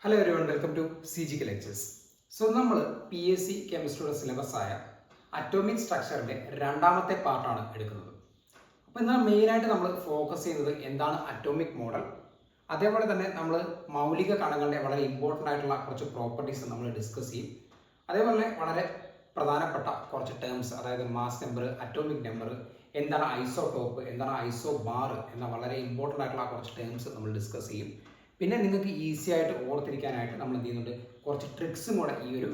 Hello everyone, welcome to CGK lectures. So നമ്മൾ PSC കെമിസ്ട്രിയുടെ syllabus ആയ അറ്റോമിക് സ്ട്രക്ചറിൻ്റെ രണ്ടാമത്തെ പാർട്ടാണ് എടുക്കുന്നത്. അപ്പോൾ ഇന്ന് മെയിനായിട്ട് നമ്മൾ ഫോക്കസ് ചെയ്യുന്നത് എന്താണ് അറ്റോമിക് മോഡൽ, അതേപോലെ തന്നെ നമ്മൾ മൗലിക കണങ്ങളുടെ വളരെ ഇമ്പോർട്ടൻ്റ് ആയിട്ടുള്ള കുറച്ച് പ്രോപ്പർട്ടീസ് നമ്മൾ ഡിസ്കസ് ചെയ്യും. അതേപോലെ വളരെ പ്രധാനപ്പെട്ട കുറച്ച് ടേംസ്, അതായത് മാസ് നമ്പർ, അറ്റോമിക് നമ്പർ, എന്താണ് ഐസോടോപ്പ്, എന്താണ് ഐസോബാർ എന്ന വളരെ ഇമ്പോർട്ടൻ്റ് ആയിട്ടുള്ള കുറച്ച് ടേംസ് നമ്മൾ ഡിസ്കസ് ചെയ്യും. പിന്നെ നിങ്ങൾക്ക് ഈസി ആയിട്ട് ഓർത്തിരിക്കാനായിട്ട് നമ്മൾ എന്ത് ചെയ്യുന്നുണ്ട്, കുറച്ച് ട്രിക്സും കൂടെ ഈ ഒരു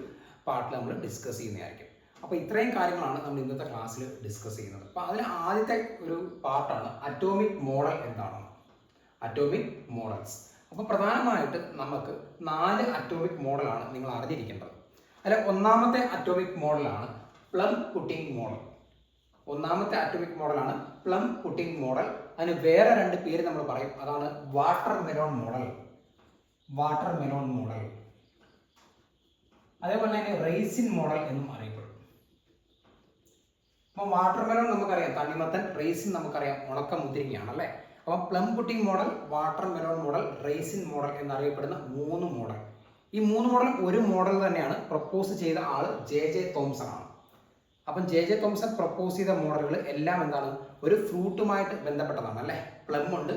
പാർട്ടിൽ നമ്മൾ ഡിസ്കസ് ചെയ്യുന്നതായിരിക്കും. അപ്പോൾ ഇത്രയും കാര്യങ്ങളാണ് നമ്മൾ ഇന്നത്തെ ക്ലാസ്സിൽ ഡിസ്കസ് ചെയ്യുന്നത്. അപ്പോൾ അതിൽ ആദ്യത്തെ ഒരു പാർട്ടാണ് അറ്റോമിക് മോഡൽ എന്താണെന്ന്. Atomic models. അപ്പോൾ പ്രധാനമായിട്ട് നമുക്ക് 4 അറ്റോമിക് മോഡലാണ് നിങ്ങൾ അറിഞ്ഞിരിക്കേണ്ടത്. അതിൽ ഒന്നാമത്തെ അറ്റോമിക് മോഡലാണ് പ്ലം പുഡിംഗ് മോഡൽ. ഒന്നാമത്തെ അറ്റോമിക് മോഡലാണ് പ്ലം പുഡിംഗ് മോഡൽ. അതിന് വേറെ 2 പേര് നമ്മൾ പറയും, അതാണ് water melon model. Watermelon model, അതേപോലെ തന്നെ റൈസിൻ മോഡൽ എന്നും അറിയപ്പെടും. അപ്പോൾ വാട്ടർ മെലോൺ നമുക്കറിയാം തണ്ണിമത്തൻ, റൈസിൻ നമുക്കറിയാം ഉണക്ക മുന്തിരിങ്ങയാണ് അല്ലേ. അപ്പോൾ plum pudding model, watermelon model, raisin model എന്നറിയപ്പെടുന്ന 3 മോഡൽ. ഈ 3 മോഡൽ ഒരു മോഡൽ തന്നെയാണ്. പ്രപ്പോസ് ചെയ്ത ആൾ JJ തോംസൺ ആണ്. അപ്പം JJ തോംസൺ പ്രപ്പോസ് ചെയ്ത മോഡലുകൾ എല്ലാം എന്താണ്, ഒരു ഫ്രൂട്ടുമായിട്ട് ബന്ധപ്പെട്ടതാണ് അല്ലേ. പ്ലം ഉണ്ട്,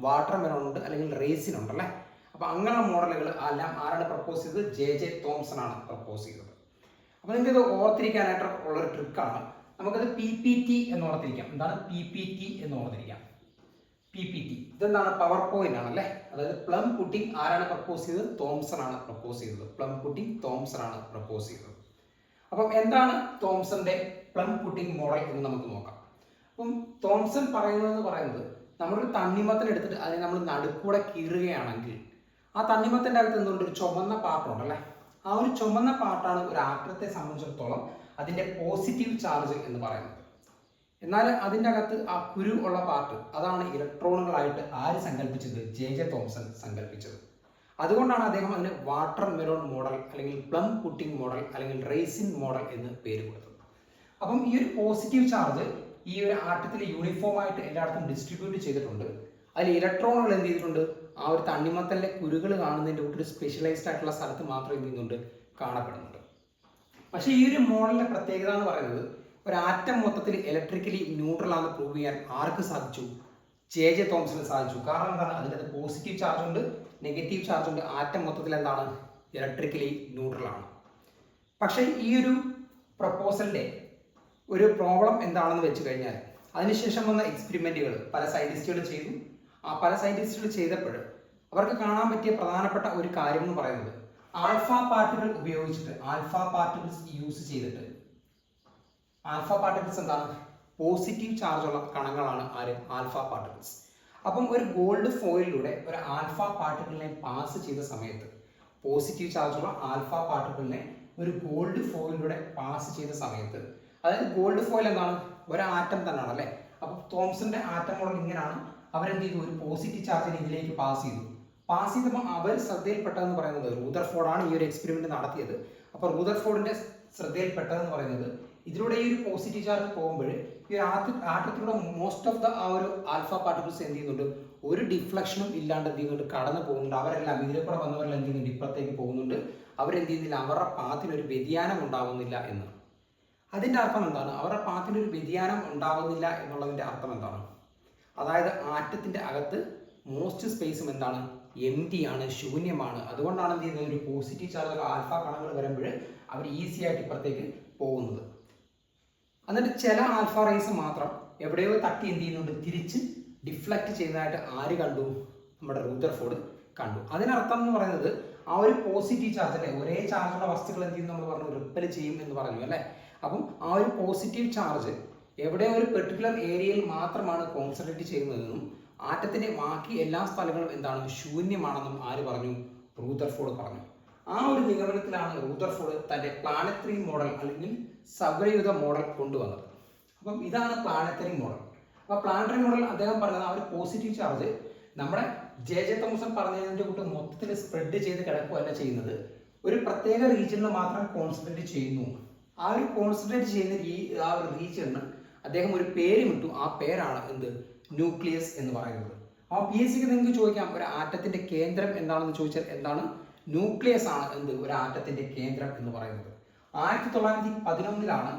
വാട്ടർ മെലോൺ ഉണ്ട്, അല്ലെങ്കിൽ റേസിൻ ഉണ്ട് അല്ലേ. അപ്പം അങ്ങനെയുള്ള മോഡലുകൾ എല്ലാം ആരാണ് പ്രപ്പോസ് ചെയ്തത്? JJ തോംസൺ ആണ് പ്രപ്പോസ് ചെയ്തത്. അപ്പം നിങ്ങൾക്ക് ഇത് ഓർത്തിരിക്കാനായിട്ട് ഉള്ളൊരു ട്രിക്കാണ്. നമുക്കത് PPT എന്ന് ഓർത്തിരിക്കാം. എന്താണ് PPT എന്ന് ഓർത്തിരിക്കാം? PPT ഇതെന്താണ്? പവർ പോയിന്റ് ആണ് അല്ലേ. അതായത് പ്ലം പുഡിംഗ് ആരാണ് പ്രപ്പോസ് ചെയ്തത്? തോംസൺ ആണ് പ്രപ്പോസ് ചെയ്തത്. പ്ലം പുഡിംഗ് തോംസൺ ആണ് പ്രപ്പോസ് ചെയ്തത്. അപ്പം എന്താണ് തോംസന്റെ പ്ലം പുഡിംഗ് മോഡൽ എന്ന് നമുക്ക് നോക്കാം. അപ്പം തോംസൺ പറയുന്നത് നമ്മളൊരു തണ്ണിമത്തൻ എടുത്തിട്ട് അതിനെ നമ്മൾ നടുക്കൂടെ കീറുകയാണെങ്കിൽ ആ തണ്ണിമത്തൻ്റെ അകത്ത് എന്തുകൊണ്ട് ഒരു ചുമന്ന പാർട്ടുണ്ട് അല്ലേ. ആ ഒരു ചുമന്ന പാർട്ടാണ് ഒരു ആറ്റത്തെ സംബന്ധിച്ചിടത്തോളം അതിൻ്റെ പോസിറ്റീവ് ചാർജ് എന്ന് പറയുന്നത്. എന്നാൽ അതിൻ്റെ അകത്ത് ആ കുരു ഉള്ള പാർട്ട്, അതാണ് ഇലക്ട്രോണുകളായിട്ട് ആര് സങ്കല്പിച്ചത്? JJ Thomson സങ്കല്പിച്ചത്. അതുകൊണ്ടാണ് അദ്ദേഹം അതിന് വാട്ടർ മെലോൺ മോഡൽ, അല്ലെങ്കിൽ പ്ലം പുഡിംഗ് മോഡൽ, അല്ലെങ്കിൽ റൈസിൻ മോഡൽ എന്ന് പേര് കൊടുത്തത്. അപ്പം ഈ ഒരു പോസിറ്റീവ് ചാർജ് ഈ ഒരു ആറ്റത്തിൽ യൂണിഫോം ആയിട്ട് എല്ലായിടത്തും ഡിസ്ട്രിബ്യൂട്ട് ചെയ്തിട്ടുണ്ട്. അതിൽ ഇലക്ട്രോണുകൾ എന്ത് ചെയ്തിട്ടുണ്ട്? ആ ഒരു തണ്ണിമത്തലിലെ കുരുകൾ കാണുന്നതിൻ്റെ കൂട്ടി ഒരു സ്പെഷ്യലൈസ്ഡ് ആയിട്ടുള്ള സ്ഥലത്ത് മാത്രം എന്ത് ചെയ്യുന്നുണ്ട്? കാണപ്പെടുന്നുണ്ട്. പക്ഷേ ഈ ഒരു മോഡലിന്റെ പ്രത്യേകത എന്ന് പറയുന്നത്, ഒരു ആറ്റം മൊത്തത്തിൽ ഇലക്ട്രിക്കലി ന്യൂട്രൽ ആണെന്ന് പ്രൂവ് ചെയ്യാൻ ആർക്ക് സാധിച്ചു? JJ തോംസന് സാധിച്ചു. കാരണം എന്താണ്? അതിൻ്റെ പോസിറ്റീവ് ചാർജ് ഉണ്ട്, നെഗറ്റീവ് ചാർജ് ഉണ്ട്. ആറ്റം മൊത്തത്തിൽ എന്താണ്? ഇലക്ട്രിക്കലി ന്യൂട്രൽ ആണ്. പക്ഷേ ഈ ഒരു പ്രപ്പോസലിൻ്റെ ഒരു പ്രോബ്ലം എന്താണെന്ന് വെച്ച് കഴിഞ്ഞാൽ, അതിനുശേഷം വന്ന എക്സ്പെരിമെൻറ്റുകൾ പല സയൻറ്റിസ്റ്റുകൾ ചെയ്തു. ആ പല സയൻറ്റിസ്റ്റുകൾ ചെയ്തപ്പോൾ അവർക്ക് കാണാൻ പറ്റിയ പ്രധാനപ്പെട്ട ഒരു കാര്യം എന്ന് പറയുന്നത്, ആൽഫ പാർട്ടിക്കിൾ ഉപയോഗിച്ചിട്ട്, ആൽഫ പാർട്ടിക്കിൾസ് യൂസ് ചെയ്തിട്ട്, ആൽഫ പാർട്ടിക്കിൾസ് എന്താണ്? പോസിറ്റീവ് ചാർജുള്ള കണങ്ങളാണ് ആര്? Alpha particles. അപ്പം ഒരു ഗോൾഡ് ഫോയിലൂടെ ഒരു ആൽഫ പാർട്ടിക്കിളിനെ പാസ് ചെയ്ത സമയത്ത്, പോസിറ്റീവ് ചാർജുള്ള ആൽഫ പാർട്ടിക്കിളിനെ ഒരു ഗോൾഡ് ഫോയിലൂടെ പാസ് ചെയ്ത സമയത്ത്, അതായത് ഗോൾഡ് ഫോയിൽ എന്താണ്? ഒരു ആറ്റം തന്നെയാണ് അല്ലേ. അപ്പം തോംസന്റെ ആറ്റം മോഡൽ ഇങ്ങനെയാണ്. അവരെന്ത് ചെയ്തു? ഒരു പോസിറ്റീവ് ചാർജിനെ ഇതിലേക്ക് പാസ് ചെയ്തു. പാസ് ചെയ്തപ്പോൾ അവർ ശ്രദ്ധയിൽപ്പെട്ടതെന്ന് പറയുന്നത്, റൂദർഫോർഡാണ് ഈ ഒരു എക്സ്പെരിമെന്റ് നടത്തിയത്. അപ്പോൾ റൂദർഫോർഡിന്റെ ശ്രദ്ധയിൽപ്പെട്ടതെന്ന് പറയുന്നത്, ഇതിലൂടെ ഈ ഒരു പോസിറ്റീവ് ചാർജ് പോകുമ്പോൾ ഈ ഒരു ആറ്റത്തിലൂടെ മോസ്റ്റ് ഓഫ് ദ ആ ഒരു ആൽഫ പാർട്ടിക്കിൾസ് എന്ത് ചെയ്യുന്നുണ്ട്? ഒരു ഡിഫ്ലക്ഷനും ഇല്ലാണ്ട് എന്ത് ചെയ്യുന്നുണ്ട്? കടന്നു പോകുന്നുണ്ട്. അവരെല്ലാം ഇതിലെ കൂടെ വന്നവരെല്ലാം എന്ത് ചെയ്യുന്നുണ്ട്? ഇപ്പുറത്തേക്ക് പോകുന്നുണ്ട്. അവരെന്ത് ചെയ്യുന്നില്ല? അവരുടെ പാത്തിന് ഒരു വ്യതിയാനം ഉണ്ടാവുന്നില്ല എന്ന്. അതിൻ്റെ അർത്ഥം എന്താണ്? അവരുടെ പാത്തിന് ഒരു വ്യതിയാനം ഉണ്ടാവുന്നില്ല എന്നുള്ളതിൻ്റെ അർത്ഥം എന്താണ്? അതായത് ആറ്റത്തിൻ്റെ അകത്ത് മോസ്റ്റ് സ്പേസും എന്താണ്? എംപ്റ്റി ആണ്, ശൂന്യമാണ്. അതുകൊണ്ടാണ് എന്ത് ചെയ്യുന്നത്? ഒരു പോസിറ്റീവ് ചാർജ് ആൽഫ കണങ്ങൾ വരുമ്പോൾ അവർ ഈസി ആയിട്ട് ഇപ്പുറത്തേക്ക് പോകുന്നത്. എന്നിട്ട് ചില ആൽഫ റേസ് മാത്രം എവിടെയോ തട്ടി എന്ത് ചെയ്യുന്നുണ്ട്? തിരിച്ച് ഡിഫ്ലക്റ്റ് ചെയ്യുന്നതായിട്ട് ആര് കണ്ടു? നമ്മുടെ റൂദർഫോർഡ് കണ്ടു. അതിനർത്ഥം എന്ന് പറയുന്നത്, ആ ഒരു പോസിറ്റീവ് ചാർജ് അല്ലെ, ഒരേ ചാർജുള്ള വസ്തുക്കൾ എന്ത് ചെയ്യും? നമ്മൾ പറഞ്ഞു റിപ്പൽ ചെയ്യും എന്ന് പറഞ്ഞു അല്ലേ. അപ്പം ആ ഒരു പോസിറ്റീവ് ചാർജ് എവിടെ ഒരു പെർട്ടിക്കുലർ ഏരിയയിൽ മാത്രമാണ് കോൺസെൻട്രേറ്റ് ചെയ്യുന്നതെന്നും ആറ്റത്തിന്റെ ബാക്കി എല്ലാ സ്ഥലങ്ങളും എന്താണ്? ശൂന്യമാണെന്നും ആര് പറഞ്ഞു? റൂദർഫോർഡ് പറഞ്ഞു. ആ ഒരു നിഗമനത്തിലാണ് റൂദർഫോർഡ് തന്റെ പ്ലാനറ്ററി മോഡൽ, അല്ലെങ്കിൽ സൗരയൂഥ മോഡൽ കൊണ്ടുവന്നത്. അപ്പം ഇതാണ് പ്ലാനറ്ററി മോഡൽ. അപ്പോൾ പ്ലാനറ്ററി മോഡൽ അദ്ദേഹം പറഞ്ഞത്, ആ ഒരു പോസിറ്റീവ് ചാർജ് നമ്മുടെ JJ തോംസൺ പറഞ്ഞതിൻ്റെ കൂട്ട് മൊത്തത്തിൽ സ്പ്രെഡ് ചെയ്ത് കിടക്കുകയല്ല ചെയ്യുന്നത്, ഒരു പ്രത്യേക റീജിയനിൽ മാത്രം കോൺസെൻട്രേറ്റ് ചെയ്യുന്നു. ആ ഒരു കോൺസെൻട്രേറ്റ് ചെയ്യുന്ന ആ ഒരു റീജിയന് അദ്ദേഹം ഒരു പേരും ഇട്ടു. ആ പേരാണ് എന്ത്? ന്യൂക്ലിയസ് എന്ന് പറയുന്നത്. ആ PSCക്ക് നിങ്ങൾക്ക് ചോദിക്കാം, ഒരു ആറ്റത്തിന്റെ കേന്ദ്രം എന്താണെന്ന് ചോദിച്ചാൽ എന്താണ്? ന്യൂക്ലിയസ് ആണ് എന്ത് ഒരു ആറ്റത്തിന്റെ കേന്ദ്രം എന്ന് പറയുന്നത്. 1911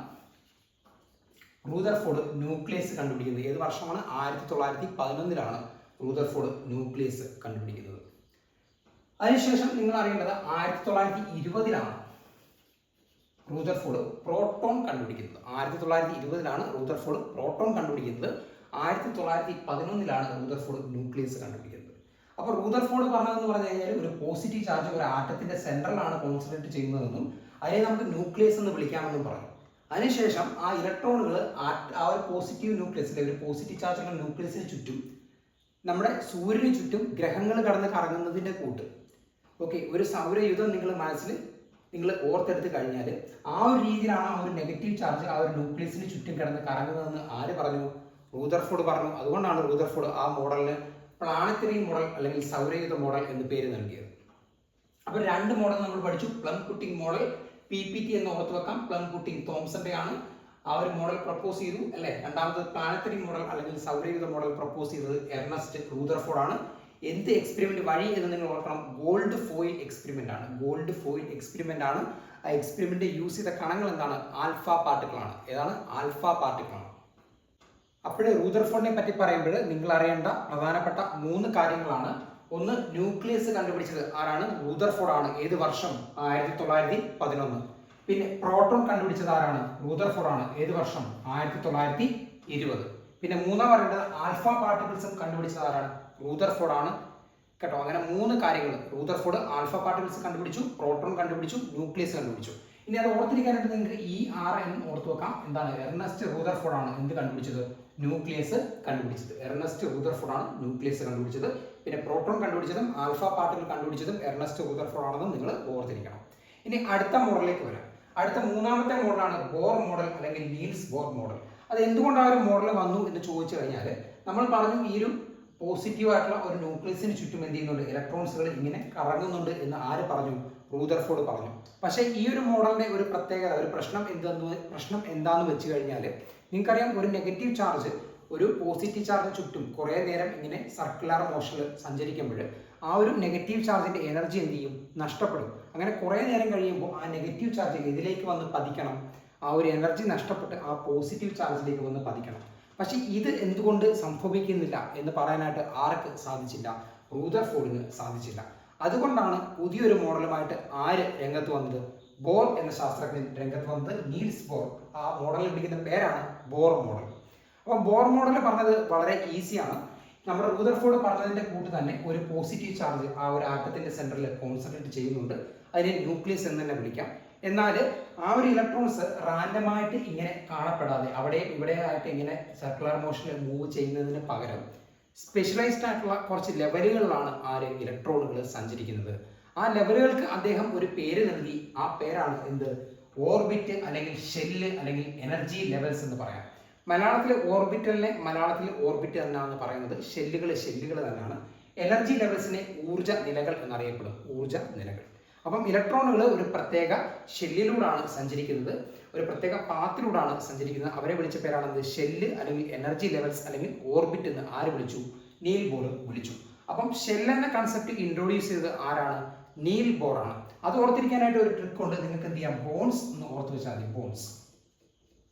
റൂദർഫോർഡ് ന്യൂക്ലിയസ് കണ്ടുപിടിക്കുന്നത്. ഏത് വർഷമാണ്? 1911 റൂദർഫോർഡ് ന്യൂക്ലിയസ് കണ്ടുപിടിക്കുന്നത്. അതിനുശേഷം നിങ്ങൾ അറിയേണ്ടത് 1920 റൂദർഫോർഡ് പ്രോട്ടോൺ കണ്ടുപിടിക്കുന്നത്. 1920 റൂദർഫോർഡ് പ്രോട്ടോൺ കണ്ടുപിടിക്കുന്നത്. 1911 റൂദർഫോർഡ് ന്യൂക്ലിയസ് കണ്ടുപിടിക്കുന്നത്. അപ്പോൾ റൂദർഫോർഡ് പറഞ്ഞതെന്ന് പറഞ്ഞു കഴിഞ്ഞാൽ ഒരു പോസിറ്റീവ് ചാർജ് ഒരു ആറ്റത്തിന്റെ സെൻട്രലാണ് കോൺസെൻട്രേറ്റ് ചെയ്യുന്നതെന്നും അതിനെ നമുക്ക് ന്യൂക്ലിയസ് എന്ന് വിളിക്കാമെന്നും പറഞ്ഞു. അതിനുശേഷം ആ ഇലക്ട്രോണുകൾ ആ ഒരു പോസിറ്റീവ് ന്യൂക്ലിയസിലെ ഒരു പോസിറ്റീവ് ചാർജുള്ള ന്യൂക്ലിയസിന് ചുറ്റും നമ്മുടെ സൂര്യന് ചുറ്റും ഗ്രഹങ്ങൾ കടന്ന് കറങ്ങുന്നതിന്റെ കൂട്ട്. ഓക്കെ, ഒരു സൗരയുധം നിങ്ങൾ ഓർത്തെടുത്ത് കഴിഞ്ഞാൽ ആ ഒരു രീതിയിലാണ് ആ ഒരു നെഗറ്റീവ് ചാർജ് ആ ഒരു ന്യൂക്ലിയസിന് ചുറ്റും കിടന്ന് കറങ്ങുന്നതെന്ന് ആര് പറഞ്ഞു? റൂദർഫോർഡ് പറഞ്ഞു. അതുകൊണ്ടാണ് റൂദർഫോർഡ് ആ മോഡലിന് പ്ലാനറ്ററി മോഡൽ അല്ലെങ്കിൽ സൗരയുധ മോഡൽ എന്ന് പേര് നൽകിയത്. അപ്പോൾ 2 മോഡൽ നമ്മൾ പഠിച്ചു. പ്ലം പുട്ടിംഗ് മോഡൽ PPT എന്ന് ഓർത്ത് വെക്കാം. പ്ലം പുട്ടിംഗ് തോംസന്റെ ആണ് ആ ഒരു മോഡൽ പ്രപ്പോസ് ചെയ്തു അല്ലെ. രണ്ടാമത് പ്ലാനറ്ററി മോഡൽ അല്ലെങ്കിൽ സൗരയുധ മോഡൽ പ്രപ്പോസ് ചെയ്തത് എർണസ്റ്റ് റൂദർഫോർഡ് ആണ്. എന്ത് എക്സ്പെരിമെന്റ് വഴി എന്ന് നിങ്ങൾ ഓർക്കണം? ഗോൾഡ് ഫോയിൽ എക്സ്പെരിമെന്റ് ആണ്. ഗോൾഡ് ഫോയിൽ എക്സ്പെരിമെന്റ് ആണ്. ആ എക്സ്പെരിമെന്റ് യൂസ് ചെയ്ത കണങ്ങൾ എന്താണ്? ആൽഫ പാർട്ടിക്കിൾ ആണ്. ഏതാണ്? ആൽഫ പാർട്ടിക്കിൾ ആണ്. അപ്പോൾ റൂദർഫോർഡിനെ പറ്റി പറയുമ്പോൾ നിങ്ങൾ അറിയേണ്ട പ്രധാനപ്പെട്ട 3 കാര്യങ്ങളാണ്. ഒന്ന്, ന്യൂക്ലിയസ് കണ്ടുപിടിച്ചത് ആരാണ്? റൂദർഫോർഡ് ആണ്. ഏത് വർഷം? 1911. പിന്നെ പ്രോട്ടോൺ കണ്ടുപിടിച്ചത് ആരാണ്? റൂദർഫോർഡ് ആണ്. ഏത് വർഷം? 1920. പിന്നെ മൂന്നാം പറയേണ്ടത് ആൽഫ പാർട്ടിക്കിൾസും കണ്ടുപിടിച്ചത് ആരാണ്? റൂദർഫോർഡ് ആണ് കേട്ടോ. അങ്ങനെ 3 കാര്യങ്ങൾ. റൂദർഫോർഡ് ആൽഫ പാർട്ടിക്കിൾസ് കണ്ടുപിടിച്ചു, പ്രോട്ടോൺ കണ്ടുപിടിച്ചു, ന്യൂക്ലിയസ് കണ്ടുപിടിച്ചു. ഇനി അത് ഓർത്തിരിക്കാനായിട്ട് നിങ്ങൾക്ക് ERN ഓർത്ത് വെക്കാം. എന്താണ്? എർണസ്റ്റ് റൂദർഫോർഡ് ആണ് എന്ത് കണ്ടുപിടിച്ചത്? ന്യൂക്ലിയസ് കണ്ടുപിടിച്ചത്. എർണസ്റ്റ് റൂദർഫോർഡ് ആണ് ന്യൂക്ലിയസ് കണ്ടുപിടിച്ചത്. പിന്നെ പ്രോട്ടോൺ കണ്ടുപിടിച്ചതും ആൽഫ പാർട്ടിക്കിൾ കണ്ടുപിടിച്ചതും എർണസ്റ്റ് റൂദർഫോർഡ് ആണെന്ന് നിങ്ങൾ ഓർത്തിരിക്കണം. ഇനി അടുത്ത മോഡലിലേക്ക് വരാം. അടുത്ത 3ാമത്തെ മോഡലാണ് ബോർ മോഡൽ അല്ലെങ്കിൽ നീൽസ് ബോർ മോഡൽ. അത് എന്തുകൊണ്ട് ആ ഒരു മോഡൽ വന്നു എന്ന് ചോദിച്ചു കഴിഞ്ഞാൽ നമ്മൾ പറഞ്ഞു ഈ ഒരു പോസിറ്റീവ് ആയിട്ടുള്ള ഒരു ന്യൂക്ലിയസിന് ചുറ്റും എന്ത് ചെയ്യുന്നുണ്ട്? ഇലക്ട്രോൺസുകൾ ഇങ്ങനെ കറങ്ങുന്നുണ്ട് എന്ന് ആര് പറഞ്ഞു? റൂദർഫോർഡ് പറഞ്ഞു. പക്ഷേ ഈ ഒരു മോഡലിന്റെ ഒരു പ്രത്യേകത, ഒരു പ്രശ്നം എന്താന്ന് വെച്ച് കഴിഞ്ഞാൽ നിങ്ങൾക്കറിയാം, ഒരു നെഗറ്റീവ് ചാർജ് ഒരു പോസിറ്റീവ് ചാർജിന് ചുറ്റും കുറേ നേരം ഇങ്ങനെ സർക്കുലർ മോഷനിൽ സഞ്ചരിക്കുമ്പോൾ ആ ഒരു നെഗറ്റീവ് ചാർജിന്റെ എനർജി എന്ത് ചെയ്യും? നഷ്ടപ്പെടും. അങ്ങനെ കുറേ നേരം കഴിയുമ്പോൾ ആ നെഗറ്റീവ് ചാർജ് ഇതിലേക്ക് വന്ന് പതിക്കണം. ആ ഒരു എനർജി നഷ്ടപ്പെട്ട് ആ പോസിറ്റീവ് ചാർജിലേക്ക് വന്ന് പതിക്കണം. പക്ഷെ ഇത് എന്തുകൊണ്ട് സംഭവിക്കുന്നില്ല എന്ന് പറയാനായിട്ട് ആർക്ക് സാധിച്ചില്ല? റൂദർഫോർഡിന് സാധിച്ചില്ല. അതുകൊണ്ടാണ് പുതിയൊരു മോഡലുമായിട്ട് ആര് രംഗത്ത് വന്നത്? ബോർ എന്ന ശാസ്ത്രജ്ഞൻ രംഗത്ത് വന്നത്. Niels Bohr. ആ മോഡലിൽ വിളിക്കുന്ന പേരാണ് ബോർ മോഡൽ. അപ്പം ബോർ മോഡൽ പറഞ്ഞത് വളരെ ഈസിയാണ്. നമ്മുടെ റൂദർഫോർഡ് പറഞ്ഞതിന്റെ കൂട്ട് തന്നെ ഒരു പോസിറ്റീവ് ചാർജ് ആ ഒരു ആറ്റത്തിന്റെ സെന്ററിൽ കോൺസെൻട്രേറ്റ് ചെയ്യുന്നുണ്ട്. അതിനെ ന്യൂക്ലിയസ് എന്ന് തന്നെ വിളിക്കാം. എന്നാൽ ആ ഒരു ഇലക്ട്രോൺസ് റാൻഡമായിട്ട് ഇങ്ങനെ കാണപ്പെടാതെ അവിടെ ഇവിടെ ആയിട്ട് ഇങ്ങനെ സർക്കുലർ മോഷനിൽ മൂവ് ചെയ്യുന്നതിന് പകരം സ്പെഷ്യലൈസ്ഡ് ആയിട്ടുള്ള കുറച്ച് ലെവലുകളിലാണ് ആര് ഇലക്ട്രോണുകൾ സഞ്ചരിക്കുന്നത്. ആ ലെവലുകൾക്ക് അദ്ദേഹം ഒരു പേര് നൽകി. ആ പേരാണ് എന്ത്? ഓർബിറ്റ് അല്ലെങ്കിൽ ഷെല്ല് അല്ലെങ്കിൽ എനർജി ലെവൽസ് എന്ന് പറയാം. മലയാളത്തിൽ ഓർബിറ്റ് തന്നെയാണ് പറയുന്നത്. ഷെല്ലുകൾ തന്നെയാണ്. എനർജി ലെവൽസിനെ ഊർജ്ജ നിലകൾ എന്നറിയപ്പെടും. ഊർജ്ജ നിലകൾ. അപ്പം ഇലക്ട്രോണുകൾ ഒരു പ്രത്യേക ഷെല്ലിലൂടെയാണ് സഞ്ചരിക്കുന്നത്, ഒരു പ്രത്യേക പാത്തിലൂടെയാണ് സഞ്ചരിക്കുന്നത്. അവരെ വിളിച്ച പേരാണ് ഷെല്ല് അല്ലെങ്കിൽ എനർജി ലെവൽസ് അല്ലെങ്കിൽ ഓർബിറ്റ് എന്ന് ആര് വിളിച്ചു? നീൽ ബോർ വിളിച്ചു. അപ്പം ഷെൽ എന്ന കൺസെപ്റ്റ് ഇൻട്രൊഡ്യൂസ് ചെയ്തത് ആരാണ്? നീൽ ബോർ ആണ്. അത് ഓർത്തിരിക്കാനായിട്ട് ഒരു ട്രിക്ക് ഉണ്ട്. നിങ്ങൾക്ക് എന്ത് ചെയ്യാം? ബോൺസ് എന്ന് ഓർത്ത് വെച്ചാൽ മതി. ബോൺസ്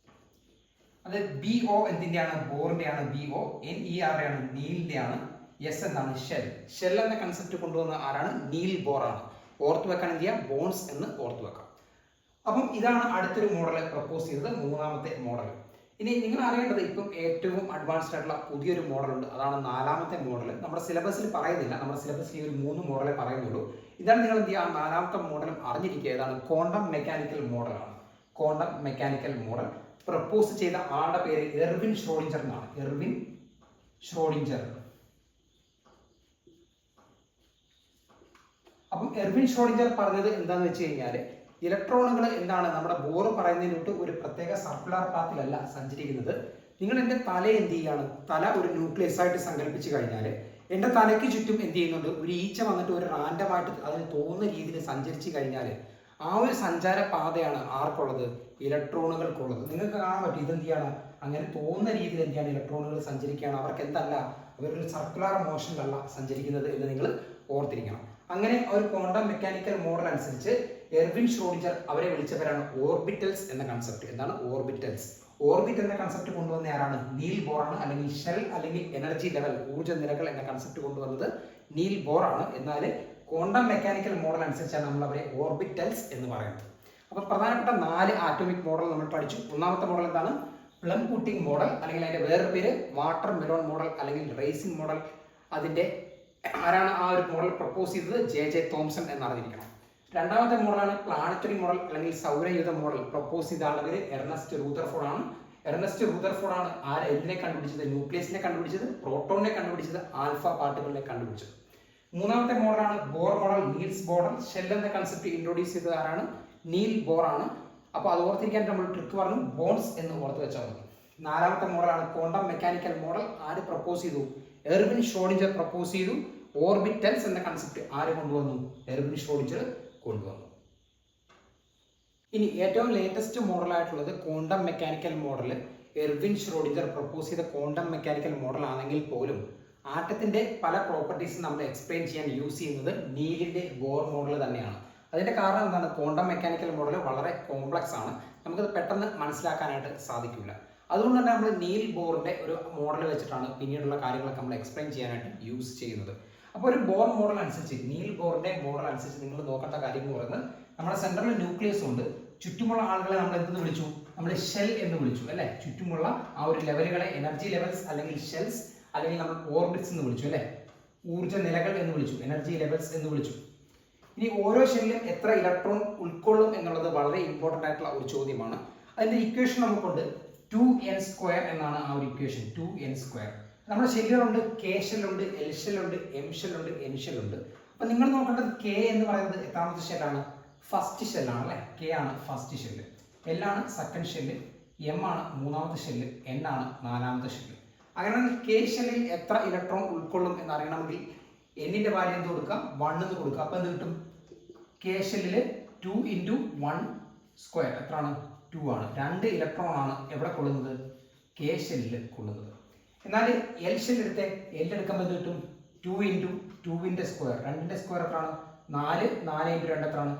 അത് BO എന്തിന്റെയാണ്? ബോറിന്റെയാണ്. BO NER ആണ് നീലിന്റെ ആണ്. S എന്നാണ് ഷെൽ. ഷെൽ എന്ന കൺസെപ്റ്റ് കൊണ്ടുവന്ന ആരാണ്? നീൽ ബോർ ആണ്. ഓർത്ത് വെക്കാൻ എന്ത് ചെയ്യാം? ബോൺസ് എന്ന് ഓർത്ത് വെക്കാം. അപ്പം ഇതാണ് അടുത്തൊരു മോഡൽ പ്രപ്പോസ് ചെയ്തത്, 3ാമത്തെ മോഡൽ. ഇനി നിങ്ങൾ അറിയേണ്ടത് ഇപ്പം ഏറ്റവും അഡ്വാൻസ്ഡ് ആയിട്ടുള്ള പുതിയൊരു മോഡലുണ്ട്. അതാണ് 4ാമത്തെ മോഡൽ. നമ്മുടെ സിലബസിൽ പറയുന്നില്ല. നമ്മുടെ സിലബസിൽ ഈ ഒരു 3 മോഡലേ പറയുന്നുള്ളൂ. ഇതാണ് നിങ്ങൾ എന്ത് ചെയ്യുക? 4ാമത്തെ മോഡലും അറിഞ്ഞിരിക്കുക. ഏതാണ്? ക്വാണ്ടം മെക്കാനിക്കൽ മോഡലാണ്. ക്വാണ്ടം മെക്കാനിക്കൽ മോഡൽ പ്രപ്പോസ് ചെയ്ത ആളുടെ പേര് എർവിൻ ഷ്രോഡിഞ്ചർ എന്നാണ്. Erwin Schrödinger. അപ്പം എർവിൻ ഷ്രോഡിഞ്ചർ പറഞ്ഞത് എന്താണെന്ന് വെച്ച് കഴിഞ്ഞാൽ ഇലക്ട്രോണുകൾ എന്താണ് നമ്മുടെ ബോർ പറയുന്നതിനോട്ട് ഒരു പ്രത്യേക സർക്കുലർ പാത്തിലല്ല സഞ്ചരിക്കുന്നത്. നിങ്ങൾ എൻ്റെ തല എന്ത് ചെയ്യാണ്? തല ഒരു ന്യൂക്ലിയസ് ആയിട്ട് സങ്കല്പിച്ച് കഴിഞ്ഞാൽ എൻ്റെ തലയ്ക്ക് ചുറ്റും എന്ത് ചെയ്യുന്നുണ്ട്? ഒരു ഈച്ച വന്നിട്ട് ഒരു റാൻഡമായിട്ട് അതിന് തോന്നുന്ന രീതിയിൽ സഞ്ചരിച്ച് കഴിഞ്ഞാൽ ആ ഒരു സഞ്ചാര പാതയാണ് ആർക്കുള്ളത്? ഇലക്ട്രോണുകൾക്കുള്ളത്. നിങ്ങൾക്ക് കാണാൻ പറ്റും ഇതെന്ത് ചെയ്യാണ്? അങ്ങനെ തോന്നുന്ന രീതിയിൽ എന്ത് ചെയ്യാണ്? ഇലക്ട്രോണുകൾ സഞ്ചരിക്കുകയാണ്. അവർക്ക് എന്തല്ല, അവരൊരു സർക്കുലർ മോഷനിലല്ല സഞ്ചരിക്കുന്നത് എന്ന് നിങ്ങൾ ഓർത്തിരിക്കണം. അങ്ങനെ ഒരു ക്വാണ്ടം മെക്കാനിക്കൽ മോഡൽ അനുസരിച്ച് എർവിൻ ഷ്രോഡിഞ്ചർ അവരെ വിളിച്ചവരാണ് ഓർബിറ്റൽസ് എന്ന കൺസെപ്റ്റ്. എന്താണ് ഓർബിറ്റൽസ്? ഓർബിറ്റ് എന്ന കൺസെപ്റ്റ് കൊണ്ടുവന്ന ആരാണ്? നീൽ ബോർ ആണ്. അല്ലെങ്കിൽ ഷെൽ അല്ലെങ്കിൽ എനർജി ലെവൽ, ഊർജ്ജ നിരകൾ എന്ന കൺസെപ്റ്റ് കൊണ്ടുവന്നത് നീൽ ബോർ ആണ്. എന്നാൽ ക്വാണ്ടം മെക്കാനിക്കൽ മോഡൽ അനുസരിച്ചാണ് നമ്മൾ അവരെ ഓർബിറ്റൽസ് എന്ന് പറയുന്നത്. അപ്പോൾ പ്രധാനപ്പെട്ട 4 ആറ്റോമിക് മോഡൽ നമ്മൾ പഠിച്ചു. ഒന്നാമത്തെ മോഡൽ എന്താണ്? പ്ലം പുട്ടിംഗ് മോഡൽ, അല്ലെങ്കിൽ അതിന്റെ വേറെ പേര് വാട്ടർ മെലോൺ മോഡൽ അല്ലെങ്കിൽ റേസിംഗ് മോഡൽ. അതിന്റെ ആരാണ് ആ ഒരു മോഡൽ പ്രപ്പോസ് ചെയ്തത്? ജെ തോംസൺ എന്നറിഞ്ഞിരിക്കണം. രണ്ടാമത്തെ മോഡലാണ് പ്ലാനറ്ററി മോഡൽ അല്ലെങ്കിൽ സൗരയൂഥ മോഡൽ. പ്രപ്പോസ് ചെയ്ത ആളുടെ പേര് എർണസ്റ്റ് റൂദർഫോർഡ് ആണ്. എർണസ്റ്റ് റൂദർഫോർഡ് ആണ് എന്തിനെ കണ്ടുപിടിച്ചത്? ന്യൂക്ലിയസിനെ കണ്ടുപിടിച്ചത്, പ്രോട്ടോണിനെ കണ്ടുപിടിച്ചത്, ആൽഫ പാർട്ടിക്കിളിനെ കണ്ടുപിടിച്ചത്. മൂന്നാമത്തെ മോഡലാണ് Bohr model, Niels Bohr. Shell എന്ന കൺസെപ്റ്റ് ഇൻട്രൊഡ്യൂസ് ചെയ്തത് ആരാണ്? നീൽ ബോർ ആണ്. അപ്പോൾ അത് ഓർത്തിരിക്കാൻ നമ്മൾ ട്രിക്ക് പറഞ്ഞു, ബോൺസ് എന്ന് ഓർത്ത് വെച്ചാൽ മതി. നാലാമത്തെ മോഡലാണ് ക്വാണ്ടം മെക്കാനിക്കൽ മോഡൽ. ആര് പ്രപ്പോസ് ചെയ്തു? എർവിൻ ഷ്രോഡിഞ്ചർ പ്രപ്പോസ് ചെയ്തു. ഓർബിറ്റൽസ് എന്ന കൺസെപ്റ്റ് ആര് കൊണ്ടുവന്നു? എർവിൻ ഷ്രോഡിഞ്ചർ കൊണ്ടുവന്നു. ഇനി ഏറ്റവും ലേറ്റസ്റ്റ് മോഡലായിട്ടുള്ളത് quantum mechanical model. Erwin Schrodinger propose ചെയ്ത ക്വാണ്ടം മെക്കാനിക്കൽ മോഡൽ ആണെങ്കിൽ പോലും ആറ്റത്തിന്റെ പല പ്രോപ്പർട്ടീസും നമ്മൾ എക്സ്പ്ലെയിൻ ചെയ്യാൻ യൂസ് ചെയ്യുന്നത് നീലിന്റെ ബോർ മോഡൽ തന്നെയാണ്. അതിന്റെ കാരണം എന്താണ്? ക്വാണ്ടം മെക്കാനിക്കൽ മോഡൽ വളരെ കോംപ്ലക്സ് ആണ്, നമുക്കത് പെട്ടെന്ന് മനസ്സിലാക്കാനായിട്ട് സാധിക്കില്ല. അതുകൊണ്ട് തന്നെ നമ്മൾ നീൽ ബോറിന്റെ ഒരു മോഡൽ വെച്ചിട്ടാണ് പിന്നീടുള്ള കാര്യങ്ങളൊക്കെ നമ്മൾ എക്സ്പ്ലെയിൻ ചെയ്യാനായിട്ട് യൂസ് ചെയ്യുന്നത്. അപ്പോൾ ഒരു ബോർ മോഡൽ അനുസരിച്ച്, നീൽ ബോറിന്റെ മോഡൽ അനുസരിച്ച് നിങ്ങൾ നോക്കേണ്ട കാര്യം എന്ന് പറയുന്നത്, നമ്മുടെ സെൻട്രൽ ന്യൂക്ലിയസ് ഉണ്ട്. ചുറ്റുമുള്ള ആളുകളെ നമ്മൾ എന്തെന്ന് വിളിച്ചു? നമ്മൾ ഷെൽ എന്ന് വിളിച്ചു അല്ലെ? ചുറ്റുമുള്ള ആ ഒരു ലെവലുകളെ എനർജി ലെവൽസ് അല്ലെങ്കിൽ ഷെൽസ് അല്ലെങ്കിൽ നമ്മൾ ഓർബിറ്റ്സ് എന്ന് വിളിച്ചു അല്ലെ? ഊർജ്ജ നിലകൾ എന്ന് വിളിച്ചു, എനർജി ലെവൽസ് എന്ന് വിളിച്ചു. ഇനി ഓരോ ഷെല്ലും എത്ര ഇലക്ട്രോൺ ഉൾക്കൊള്ളും എന്നുള്ളത് വളരെ ഇമ്പോർട്ടൻ്റ് ആയിട്ടുള്ള ഒരു ചോദ്യമാണ്. അതിന്റെ ഇക്വേഷൻ നമുക്കുണ്ട് 2n² എന്നാണ് ആ ഒരു ഇക്വേഷൻ. 2n². നമ്മുടെ ഷെല്ലുകളുണ്ട്, കെ ഷെല്ലുണ്ട്, എൽ ഷെല്ലുണ്ട്, എം ഷെല്ലുണ്ട്, എൻ ഷെല്ലുണ്ട്. അപ്പൊ നിങ്ങൾ നോക്കേണ്ടത് കെ എന്ന് പറയുന്നത് എത്രാമത്തെ ഷെല്ലാണ്? ഫസ്റ്റ് ഷെല്ലാണ് അല്ലെ? കെ ആണ് ഫസ്റ്റ് ഷെല്ല്, എൽ ആണ് സെക്കൻഡ് ഷെല്ല്, എം ആണ് മൂന്നാമത്തെ ഷെല്ല്, എൻ ആണ് നാലാമത്തെ ഷെല്ല്. അങ്ങനെയാണെങ്കിൽ കെ ഷെല്ലിൽ എത്ര ഇലക്ട്രോൺ ഉൾക്കൊള്ളും എന്നറിയണമെങ്കിൽ എന്നിന്റെ വാല്യൂ എന്ത് കൊടുക്കാം? 1 എന്ന് കൊടുക്കുക. അപ്പൊ എന്ത് കിട്ടും? കെ ഷെല്ലിൽ 2 × 1² എത്രയാണ്? 2 ആണ്. 2 ഇലക്ട്രോൺ ആണ് എവിടെ കൊള്ളുന്നത്? കെ ഷെല്ലിൽ കൊള്ളുന്നത്. എന്നാൽ എൽ ഷെല്ല് എടുത്തേ, എൽ എടുക്കുമ്പോൾ എന്ത് കിട്ടും? 2 × 2ന്റെ സ്ക്വയർ, 2ന്റെ സ്ക്വയർ എത്രയാണ്? 4, 4 × 2 എത്രയാണ്?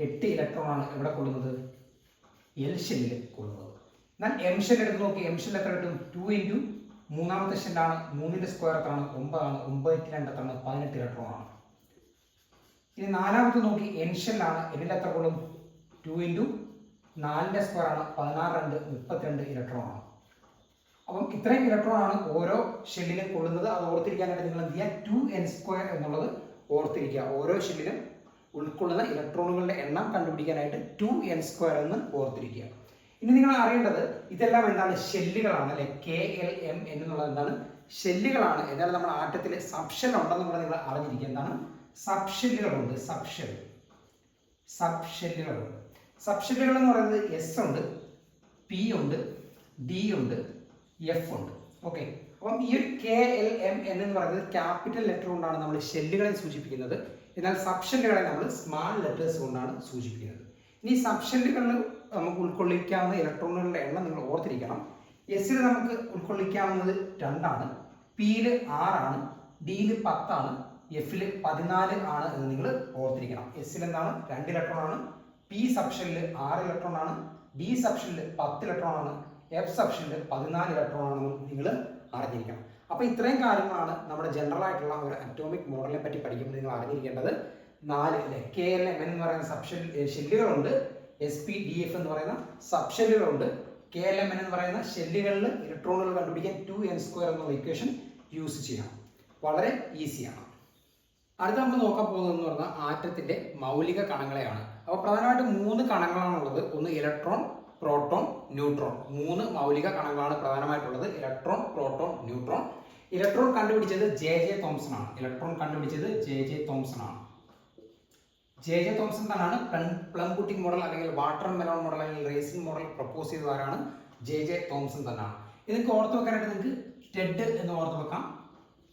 8 ഇലക്ട്രോൺ ആണ് എവിടെ കൊള്ളുന്നത്? എൽ ഷെല്ലിൽ കൊള്ളുന്നത്. എന്നാൽ എം ഷെല്ല് എടുത്ത് നോക്കി, എം ഷെല്ല് എത്ര കിട്ടും? 2 × മൂന്നാമത്തെ ഷെല്ലാണ്, 3ന്റെ സ്ക്വയർ എത്രയാണ്? 9 ആണ്. 9 × 2 എത്രയാണ്? 18 ഇലക്ട്രോൺ ആണ്. ഇനി നാലാമത്തെ നോക്കി, എൻ ഷെല്ലാണ്. എന്നിൽ എത്ര കൊള്ളും? 2 × 4ന്റെ സ്ക്വയർ ആണ്, 16, 2 32 ഇലക്ട്രോൺ ആണ്. അപ്പം ഇത്രയും ഇലക്ട്രോൺ ആണ് ഓരോ ഷെല്ലിലും കൊള്ളുന്നത്. അത് ഓർത്തിരിക്കാനായിട്ട് നിങ്ങൾ എന്ത് ചെയ്യുക? 2n² എന്നുള്ളത് ഓർത്തിരിക്കുക. ഓരോ ഷെല്ലിലും ഉൾക്കൊള്ളുന്ന ഇലക്ട്രോണുകളുടെ എണ്ണം കണ്ടുപിടിക്കാനായിട്ട് 2n² എന്ന് ഓർത്തിരിക്കുക. ഇനി നിങ്ങൾ അറിയേണ്ടത് ഇതെല്ലാം എന്താണ്? ഷെല്ലുകളാണ് അല്ലെ? KLM എന്നുള്ളത് എന്താണ്? ഷെല്ലുകളാണ്. എന്നാലും നമ്മുടെ ആറ്റത്തിൽ സബ്ഷെൽ ഉണ്ടെന്ന് കൂടെ നിങ്ങൾ അറിഞ്ഞിരിക്കുക. എന്താണ്? സബ്ഷെല്ലുകളുണ്ട്. സബ്ഷെല്ലുകളുണ്ട്. സബ്ഷെല്ലുകൾ എന്ന് പറയുന്നത് എസ് ഉണ്ട്, പി ഉണ്ട്, ഡി ഉണ്ട്, എഫ് ഉണ്ട്. ഓക്കെ. അപ്പം ഈ ഒരു KLM എന്ന് പറയുന്നത് ക്യാപിറ്റൽ ലെറ്റർ കൊണ്ടാണ് നമ്മൾ ഷെല്ലുകളെ സൂചിപ്പിക്കുന്നത്. എന്നാൽ സബ്ഷെല്ലുകളെ നമ്മൾ സ്മാൾ ലെറ്റേഴ്സ് കൊണ്ടാണ് സൂചിപ്പിക്കുന്നത്. ഇനി സബ്ഷെല്ലുകളിൽ നമുക്ക് ഉൾക്കൊള്ളിക്കാവുന്ന ഇലക്ട്രോണുകളുടെ എണ്ണം നിങ്ങൾ ഓർത്തിരിക്കണം. എസിൽ നമുക്ക് ഉൾക്കൊള്ളിക്കാവുന്നത് 2 ആണ്, പിയിൽ 6 ആണ്, ഡിയിൽ 10 ആണ്, എഫിൽ 14 ആണ് എന്ന് നിങ്ങൾ ഓർത്തിരിക്കണം. എസിൽ എന്താണ്? 2 ഇലക്ട്രോൺ ആണ്, പി സബ്ഷെല്ലിൽ 6 ഇലക്ട്രോൺ ആണ്, ഡി സബ്ഷെല്ലിൽ 10 ഇലക്ട്രോൺ ആണ്, എഫ് സബ്ഷെല്ലിൽ 14 ഇലക്ട്രോൺ ആണെന്ന് നിങ്ങൾ അറിഞ്ഞിരിക്കണം. അപ്പൊ ഇത്രയും കാര്യങ്ങളാണ് നമ്മുടെ ജനറൽ ആയിട്ടുള്ള ഒരു അറ്റോമിക് മോഡലിനെ പറ്റി പഠിക്കുമ്പോൾ നിങ്ങൾ അറിഞ്ഞിരിക്കേണ്ടത്. 4 അല്ലെ? KLM എന്ന് പറയുന്ന ഷെല്ലുകളുണ്ട്, SPDF എന്ന് പറയുന്ന സബ്ഷെല്ലുകളുണ്ട്, KLM എന്ന് പറയുന്ന ഷെല്ലുകളിൽ ഇലക്ട്രോണുകൾ കണ്ടുപിടിക്കാൻ 2n² എന്നുള്ള ഇക്വേഷൻ യൂസ് ചെയ്യണം. വളരെ ഈസിയാണ്. അടുത്ത നമ്മൾ നോക്കാൻ പോകുന്നതെന്ന് പറഞ്ഞാൽ ആറ്റത്തിന്റെ മൗലിക കണങ്ങളെയാണ്. അപ്പോൾ പ്രധാനമായിട്ടും 3 കണങ്ങളാണുള്ളത്. ഒന്ന് ഇലക്ട്രോൺ, പ്രോട്ടോൺ, ന്യൂട്രോൺ. 3 മൗലിക കണങ്ങളാണ് പ്രധാനമായിട്ടുള്ളത്. Electron, proton, neutron. ഇലക്ട്രോൺ കണ്ടുപിടിച്ചത് ജെ തോംസൺ ആണ്. ഇലക്ട്രോൺ കണ്ടുപിടിച്ചത് ജെ തോംസൺ ആണ്. ജെ തോംസൺ തന്നെയാണ് പ്ലം പുട്ടിംഗ് മോഡൽ അല്ലെങ്കിൽ വാട്ടർ മെലോൺ മോഡൽ അല്ലെങ്കിൽ റേസിംഗ് മോഡൽ പ്രപ്പോസ് ചെയ്തവരാണ് ജെ തോംസൺ തന്നെയാണ്. ഇതൊക്കെ ഓർത്ത് വെക്കാനായിട്ട് നിങ്ങൾക്ക് ടെഡ് എന്ന് ഓർത്ത് വെക്കാം.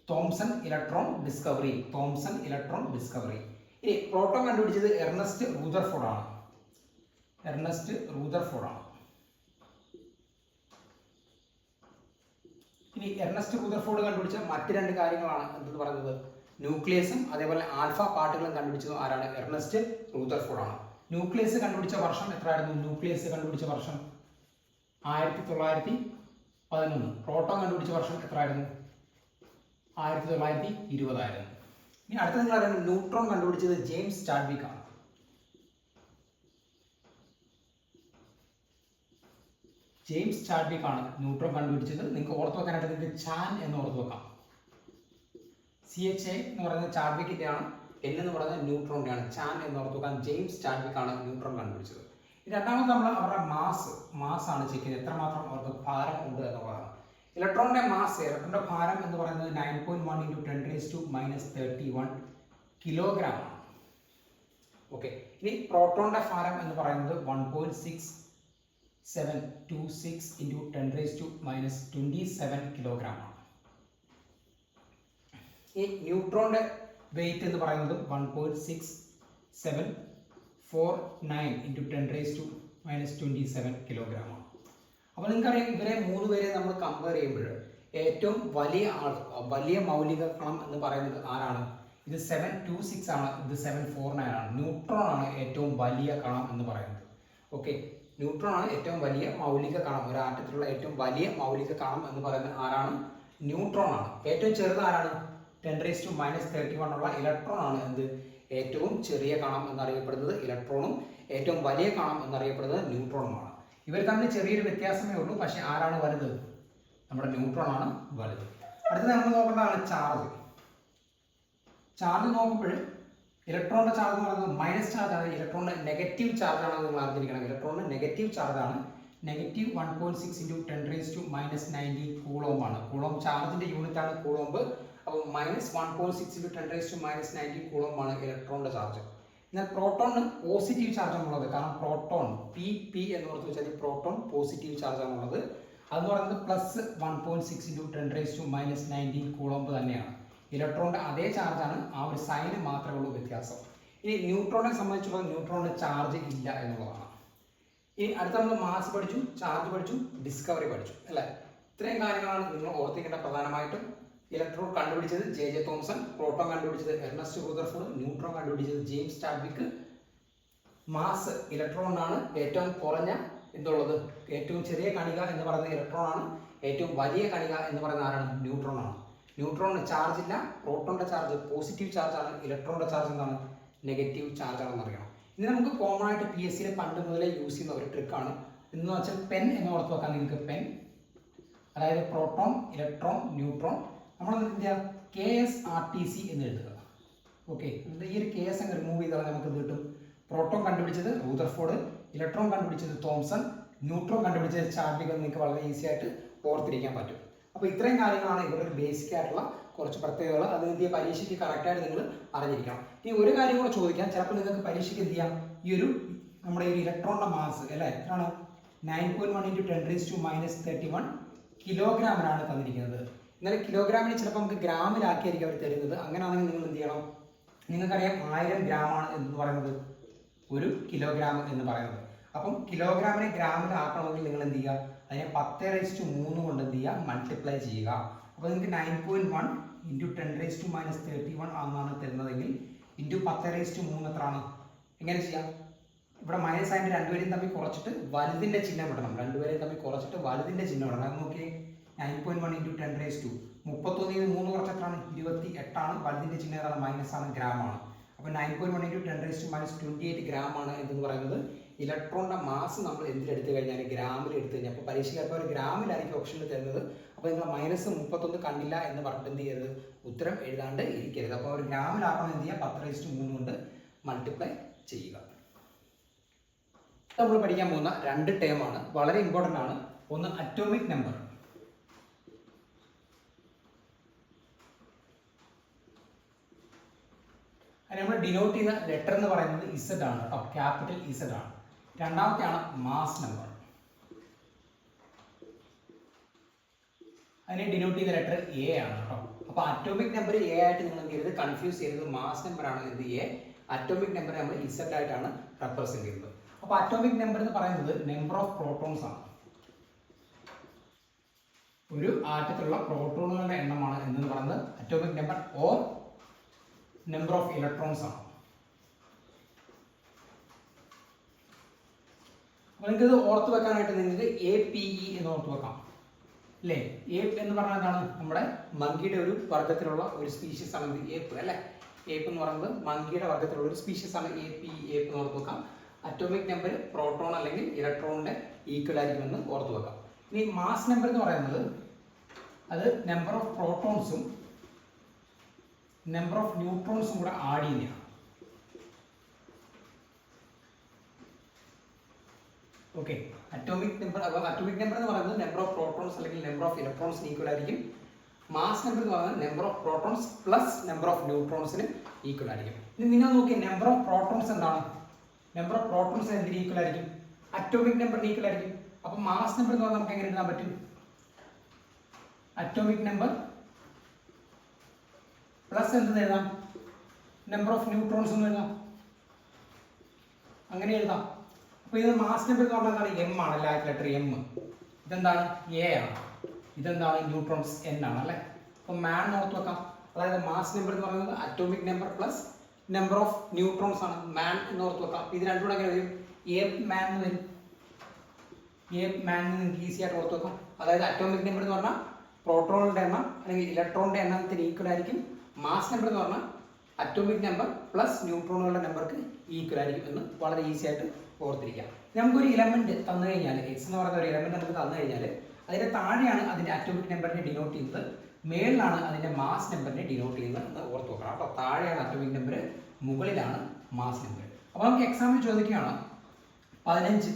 Thomson electron discovery. Thomson electron discovery. ഇനി പ്രോട്ടോൺ കണ്ടുപിടിച്ചത് എർണസ്റ്റ് റൂദർഫോർഡ് ആണ്. എർണസ്റ്റ് റൂദർഫോർഡ് ആണ്. ഇനി എർണസ്റ്റ് റൂദർഫോർഡ് കണ്ടുപിടിച്ച മറ്റ് 2 കാര്യങ്ങളാണ് എന്തെന്ന് പറയുന്നത്? ന്യൂക്ലിയസും അതേപോലെ ആൽഫ പാർട്ടിക്കിളും കണ്ടുപിടിച്ചത് ആരാണ്? എർണസ്റ്റ് റൂദർഫോർഡ് ആണ്. ന്യൂക്ലിയസ് കണ്ടുപിടിച്ച വർഷം എത്രയായിരുന്നു? ന്യൂക്ലിയസ് കണ്ടുപിടിച്ച വർഷം 1911. പ്രോട്ടോൺ കണ്ടുപിടിച്ച വർഷം എത്രയായിരുന്നു? 1920 ആയിരുന്നു. ഇനി അടുത്ത നിങ്ങൾ അറിയുന്നത് ന്യൂട്രോൺ കണ്ടുപിടിച്ചത് ജെയിംസ് ചാഡ്വിക് ആണ്. ജെയിംസ് ചാഡ്വിക് ആണ് ന്യൂട്രോൺ കണ്ടുപിടിച്ചത്. നിങ്ങൾക്ക് ഓർത്ത് വെക്കാനായിട്ട് നിങ്ങൾക്ക് ചാൻ എന്ന് ഓർത്ത് വെക്കാം. CHA എന്ന് പറയുന്നത് ചാഡ്വിക്കിന്റെ ആണ്, N എന്ന് പറയുന്നത് ന്യൂട്രോണിന്റെ ആണ്. ചാൻ എന്ന് ഓർത്ത് വെക്കാൻ ജെയിംസ് ചാഡ്വിക് ആണ് ന്യൂട്രോൺ കണ്ടുപിടിച്ചത്. രണ്ടാമത് നമ്മൾ അവരുടെ മാസ് ആണ് ചെക്ക് ചെയ്യുന്നത്, എത്രമാത്രം അവർക്ക് ഭാരം ഉണ്ട് എന്നുള്ളതാണ്. ഇലക്ട്രോണിന്റെ ഇലക്ട്രോണിന്റെ ഭാരം എന്ന് പറയുന്നത് 9.1 × 10⁻31 കിലോഗ്രാം ആണ്. ഓക്കെ, ഇനി പ്രോട്ടോണിന്റെ ഭാരം എന്ന് പറയുന്നത് 1.6726 × 10⁻27 കിലോഗ്രാം ആണ്. ഈ ന്യൂട്രോണിന്റെ വെയിറ്റ് എന്ന് പറയുന്നത് 1.6749 × 10⁻27 കിലോഗ്രാം ആണ്. അപ്പോൾ നിങ്ങൾക്കറിയാം ഇവരെ മൂന്ന് പേരെ നമ്മൾ കമ്പയർ ചെയ്യുമ്പോൾ ഏറ്റവും വലിയ മൗലിക കണം എന്ന് പറയുന്നത് ആരാണ്? ഇത് 726 ആണ്, ഇത് 749 ആണ്. ന്യൂട്രോൺ ആണ് ഏറ്റവും വലിയ കണം എന്ന് പറയുന്നത്. ഓക്കെ, ന്യൂട്രോൺ ആണ് ഏറ്റവും വലിയ മൗലിക കണം. ഒരു ആറ്റത്തിലുള്ള ഏറ്റവും വലിയ മൗലിക കണം എന്ന് പറയുന്നത് ആരാണ്? ന്യൂട്രോൺ ആണ്. ഏറ്റവും ചെറുത് ആരാണ്? 10⁻31 ഉള്ള ഇലക്ട്രോൺ ആണ് എന്ത്? ഏറ്റവും ചെറിയ കണം എന്നറിയപ്പെടുന്നത് ഇലക്ട്രോണും ഏറ്റവും വലിയ കണം എന്നറിയപ്പെടുന്നത് ന്യൂട്രോണുമാണ്. ഇവർ തമ്മിൽ ചെറിയൊരു വ്യത്യാസമേ ഉള്ളൂ, പക്ഷെ ആരാണ് വലുത്? നമ്മുടെ ന്യൂട്രോൺ ആണ് വലുത്. അടുത്തത് നമ്മൾ നോക്കേണ്ടതാണ് ചാർജ്. ചാർജ് നോക്കുമ്പോൾ ഇലക്ട്രോണിന്റെ ചാർജ് എന്ന് പറയുന്നത് മൈനസ് ചാർജ് ആണ്. ഇലക്ട്രോണിന്റെ നെഗറ്റീവ് ചാർജ് ആണ് നിങ്ങൾ അറിഞ്ഞിരിക്കണം. ഇലക്ട്രോണിന് നെഗറ്റീവ് ചാർജ് ആണ്. -1.6 × 10⁻19 കൂളോം ആണ്. കൂളോം ചാർജിന്റെ യൂണിറ്റ് ആണ് കൂളോംബ്. അപ്പോൾ -1.6 × 10⁻19 കൂളോം ആണ് ഇലക്ട്രോണിന്റെ ചാർജ്. എന്നാൽ പ്രോട്ടോണിന് പോസിറ്റീവ് ചാർജ് ആണുള്ളത്. കാരണം പ്രോട്ടോൺ പി എന്ന് ഓർത്ത് വെച്ചാൽ പ്രോട്ടോൺ പോസിറ്റീവ് ചാർജ് ആണുള്ളത്. അതെന്ന് പറയുന്നത് +1.6 × 10⁻19 കൂളോംബ് തന്നെയാണ്. ഇലക്ട്രോണിന്റെ അതേ ചാർജാണ്, ആ ഒരു സൈന് മാത്രമേ ഉള്ളൂ വ്യത്യാസം. ഇനി ന്യൂട്രോണിനെ സംബന്ധിച്ചുള്ള ന്യൂട്രോണിന്റെ ചാർജ് ഇല്ല എന്നുള്ളതാണ്. ഇനി അടുത്ത നമ്മൾ മാസ് പഠിച്ചു, ചാർജ് പഠിച്ചു, ഡിസ്കവറി പഠിച്ചു അല്ലേ? ഇത്രയും കാര്യങ്ങളാണ് നിങ്ങൾ ഓർത്തിക്കേണ്ട പ്രധാനമായിട്ടും. ഇലക്ട്രോൺ കണ്ടുപിടിച്ചത് J.J. തോംസൺ, പ്രോട്ടോൺ കണ്ടുപിടിച്ചത് എർണസ്റ്റ് റൂദർഫോർഡ്, ന്യൂട്രോൺ കണ്ടുപിടിച്ചത് ജെയിംസ് ചാഡ്വിക്. മാസ് ഇലക്ട്രോണിനാണ്. ഏറ്റവും കുറഞ്ഞ എന്തുള്ളത്? ഏറ്റവും ചെറിയ കണിക എന്ന് പറയുന്നത് ഇലക്ട്രോൺ ആണ്. ഏറ്റവും വലിയ കണിക എന്ന് പറയുന്നത് ആരാണ്? ന്യൂട്രോൺ ആണ്. ന്യൂട്രോണിന് ചാർജ് ഇല്ല. പ്രോട്ടോണിന്റെ ചാർജ് പോസിറ്റീവ് ചാർജ് ആണ്. ഇലക്ട്രോണിന്റെ ചാർജ് എന്താണ്? നെഗറ്റീവ് ചാർജ് ആണെന്ന് അറിയണം. ഇനി നമുക്ക് കോമൺ ആയിട്ട് PSC പണ്ട് മുതലേ യൂസ് ചെയ്യുന്ന ഒരു ട്രിക്കാണ്. എന്ന് വെച്ചാൽ പെൻ എന്ന് ഓർത്ത് വെക്കാൻ. നിങ്ങൾക്ക് പെൻ, അതായത് പ്രോട്ടോൺ, ഇലക്ട്രോൺ, ന്യൂട്രോൺ, നമ്മൾ എന്ത് ചെയ്യുക? KSRTC എന്ന് എഴുതുക. ഓക്കെ, ഈ ഒരു KS അങ്ങ് റിമൂവ് ചെയ്താൽ നമുക്ക് എന്ത് കിട്ടും? പ്രോട്ടോൺ കണ്ടുപിടിച്ചത് റൂദർഫോർഡ്, ഇലക്ട്രോൺ കണ്ടുപിടിച്ചത് തോംസൺ, ന്യൂട്രോൺ കണ്ടുപിടിച്ചത് ചാഡ്വിക് എന്ന് നിങ്ങൾക്ക് വളരെ ഈസി ആയിട്ട് ഓർത്തിരിക്കാൻ പറ്റും. അപ്പോൾ ഇത്രയും കാര്യങ്ങളാണ് ഇവരുടെ ബേസിക് ആയിട്ടുള്ള കുറച്ച് പ്രത്യേകതകൾ. അത് എന്ത് ചെയ്യുക? പരീക്ഷയ്ക്ക് കറക്റ്റായിട്ട് നിങ്ങൾ അറിഞ്ഞിരിക്കണം. ഇനി ഒരു കാര്യം കൂടെ ചോദിക്കാം. ചിലപ്പോൾ നിങ്ങൾക്ക് പരീക്ഷയ്ക്ക് എന്ത് ചെയ്യാം? ഈ ഒരു നമ്മുടെ ഈ ഇലക്ട്രോണിന്റെ മാസ് അല്ലേ എത്രയാണ്? 9.1 × 10⁻31 കിലോഗ്രാമിനാണ് തന്നിരിക്കുന്നത്. എന്നാൽ കിലോഗ്രാമിന് ചിലപ്പോൾ നമുക്ക് ഗ്രാമിലാക്കിയായിരിക്കും അവർ തരുന്നത്. അങ്ങനെയാണെങ്കിൽ നിങ്ങൾ എന്ത് ചെയ്യണം? നിങ്ങൾക്കറിയാം 1000 ഗ്രാമാണ് എന്ന് പറയുന്നത് ഒരു കിലോഗ്രാം എന്ന് പറയുന്നത്. അപ്പം കിലോഗ്രാമിനെ ഗ്രാമിലാക്കണമെങ്കിൽ നിങ്ങൾ എന്ത് ചെയ്യുക? അതിനെ 10⁻3 കൊണ്ട് എന്ത് ചെയ്യുക? മൾട്ടിപ്ലൈ ചെയ്യുക. അപ്പോൾ നിങ്ങൾക്ക് 9.1 × 10⁻31 ആണെന്നാണ് തരുന്നതെങ്കിൽ ×10⁻3 എത്രയാണ്? എങ്ങനെ ചെയ്യാം? ഇവിടെ മൈനസ് ആയിട്ട് രണ്ടുപേരും തമ്മിൽ കുറച്ചിട്ട് വലുതിന്റെ ചിഹ്നം ഇടണം. രണ്ടുപേരെയും തമ്മിൽ കുറച്ചിട്ട് വലുതിന്റെ ചിഹ്നം ഇടണം. അത് നോക്കിയേ, 9.1 × 10⁻2 31 3 കുറച്ച് എത്രയാണ്? 28 ആണ്. വലുതിന്റെ ചിഹ്നം ഏതാണ്? മൈനസ് ആണ്, ഗ്രാം ആണ്. അപ്പോൾ 9.1 × 10⁻28 ഗ്രാം ആണ് എന്ന് പറയുന്നത്. ഇലക്ട്രോണിന്റെ മാസ് നമ്മൾ എന്തിലെടുത്തു കഴിഞ്ഞാൽ ഗ്രാമിൽ എടുത്തു കഴിഞ്ഞാൽ, അപ്പോൾ പരീക്ഷയ്ക്ക് ഒരു ഗ്രാമിലായിരിക്കും ഓപ്ഷനിൽ തരുന്നത്. അപ്പോൾ നിങ്ങൾ -31 കണ്ടില്ല എന്ന് പറഞ്ഞിട്ട് എന്ത് ചെയ്യരുത്? ഉത്തരം എഴുതാണ്ട് ഇരിക്കരുത്. അപ്പോൾ ഒരു ഗ്രാമിലാക്കണം എന്ത് ചെയ്യുക? 10⁻3 കൊണ്ട് മൾട്ടിപ്ലൈ ചെയ്യുക. നമ്മൾ പഠിക്കാൻ പോകുന്ന 2 ടേമാണ്, വളരെ ഇമ്പോർട്ടൻ്റ് ആണ്. ഒന്ന് അറ്റോമിക് നമ്പർ. നമ്മൾ ഡിനോട്ട് ചെയ്യുന്ന ലെറ്റർ എന്ന് പറയുന്നത് Z ആണ് കേട്ടോ, ക്യാപിറ്റൽ Z ആണ്. രണ്ടാമത്തെയാണ് മാസ് നമ്പർ. അതിനെ ഡിനോട്ട് ചെയ്യുന്ന ലെറ്റർ A ആണ് കേട്ടോ. അപ്പോൾ അറ്റോമിക് നമ്പർ A ആയിട്ട് നിങ്ങൾ എന്ത് ചെയ്യരുത്? കൺഫ്യൂസ് ചെയ്തത്. മാസ് നമ്പർ ആണ് എന്ത് A. അറ്റോമിക് നമ്പർ നമ്മൾ Z ആയിട്ടാണ് റെപ്രസെന്റ് ചെയ്യുന്നത്. അപ്പോൾ അറ്റോമിക് നമ്പർ എന്ന് പറയുന്നത് നമ്പർ ഓഫ് പ്രോട്ടോൺസ് ആണ്. ഒരു ആറ്റത്തിലുള്ള പ്രോട്ടോണുകളുടെ എണ്ണമാണ് എന്ന് പറയുന്നത് atomic number. Or number of electrons ആണ്. അപ്പോൾ നിങ്ങൾക്ക് ഇത് ഓർത്ത് വെക്കാനായിട്ട് നിങ്ങൾക്ക് APE എന്ന് ഓർത്ത് വെക്കാം അല്ലേ. ഏപ്പ് എന്ന് പറഞ്ഞാൽ എന്താണ്? നമ്മുടെ മങ്കിയുടെ ഒരു വർഗ്ഗത്തിലുള്ള ഒരു സ്പീഷീസ് ആണ് ഏപ്പ് അല്ലേ. ഏപ്പ് എന്ന് പറയുന്നത് മങ്കിയുടെ വർഗ്ഗത്തിലുള്ള ഒരു സ്പീഷീസ് ആണ് APE. ഏപ്പ് എന്ന് ഓർത്ത് വെക്കാം. അറ്റോമിക് നമ്പർ പ്രോട്ടോൺ അല്ലെങ്കിൽ ഇലക്ട്രോണിന്റെ ഈക്വൽ ആയിരിക്കുമെന്ന് ഓർത്ത് വെക്കാം. ഇനി മാസ് നമ്പർ എന്ന് പറയുന്നത് അത് നമ്പർ ഓഫ് പ്രോട്ടോൺസും നമ്പർ ഓഫ് ന്യൂട്രോൺസും കൂടെ ആഡ് ചെയ്യുന്നതാണ്. ഓക്കെ, അറ്റോമിക് നമ്പർ എന്ന് പറയുന്നത് നമ്പർ ഓഫ് പ്രോട്ടോൺസ് അല്ലെങ്കിൽ നമ്പർ ഓഫ് ഇലക്ട്രോൺസിന് ഈക്വൽ ആയിരിക്കും. മാസ് നമ്പർ എന്ന് പറയുന്നത് number of protons plus number of ന്യൂട്രോൺസിന് ഈക്വൽ ആയിരിക്കും. ഇനി നിങ്ങൾ നോക്കിയ നമ്പർ ഓഫ് പ്രോട്ടോൺസ് എന്താണ്? നമ്പർ ഓഫ് പ്രോട്ടോൺസ് എന്തിന് ഈക്വൽ ആയിരിക്കും? അറ്റോമിക് നമ്പറിന് ഈക്വൽ ആയിരിക്കും. അപ്പൊ മാസ് നമ്പർ എന്ന് പറഞ്ഞാൽ നമുക്ക് എങ്ങനെ എഴുതാൻ പറ്റും? അറ്റോമിക് നമ്പർ പ്ലസ് എന്തെന്ന് എഴുതാം? നമ്പർ ഓഫ് ന്യൂട്രോൺസ് എന്ന് എഴുതാം. അങ്ങനെ എഴുതാം. അപ്പൊ ഇത് മാസ് നമ്പർ എന്ന് പറഞ്ഞാൽ എന്താണ്? M ആണ്, ലെറ്റർ M. ഇതെന്താണ്? A ആണ്. ഇതെന്താണ്? ന്യൂട്രോൺസ് N ആണ് അല്ലെ. അപ്പൊ മാൻ ഓർത്ത് വെക്കാം. അതായത് മാസ് നമ്പർ എന്ന് പറയുന്നത് atomic number plus number of neutrons ആണ്. മാൻ എന്ന് ഓർത്ത് വെക്കാം. ഇത് രണ്ടും കൂടെ എങ്ങനെ വരും? A മാൻ എന്ന് വരും. A മാൻ നിങ്ങൾക്ക് ഈസി ആയിട്ട് ഓർത്ത് വെക്കാം. അതായത് അറ്റോമിക് നമ്പർ എന്ന് പറഞ്ഞാൽ പ്രോട്ടോണിന്റെ എണ്ണം അല്ലെങ്കിൽ ഇലക്ട്രോണിന്റെ എണ്ണത്തിന് ഈക്വൽ ആയിരിക്കും. മാസ് നമ്പർ എന്ന് പറഞ്ഞാൽ അറ്റോമിക് നമ്പർ പ്ലസ് ന്യൂട്രോണുകളുടെ നമ്പർക്ക് ഈക്വൽ ആയിരിക്കും എന്ന് വളരെ ഈസി ആയിട്ട് ഓർത്തിരിക്കാം. നമുക്കൊരു ഇലമെന്റ് തന്നു കഴിഞ്ഞാൽ, എക്സ് എന്ന് പറയുന്ന ഒരു ഇലമെന്റ് നമുക്ക് തന്നു കഴിഞ്ഞാൽ അതിന്റെ താഴെയാണ് അതിന്റെ അറ്റോമിക് നമ്പറിനെ ഡിനോട്ട് ചെയ്യുന്നത്, മേളിലാണ് അതിന്റെ മാസ് നമ്പറിനെ ഡിനോട്ട് ചെയ്യുന്നത് എന്ന് ഓർത്ത് വെക്കണം. അപ്പോൾ താഴെയാണ് അറ്റോമിക് നമ്പർ, മുകളിലാണ് മാസ് നമ്പർ. അപ്പോൾ നമുക്ക് എക്സാമ്പിൾ ചോദിക്കുകയാണ് 15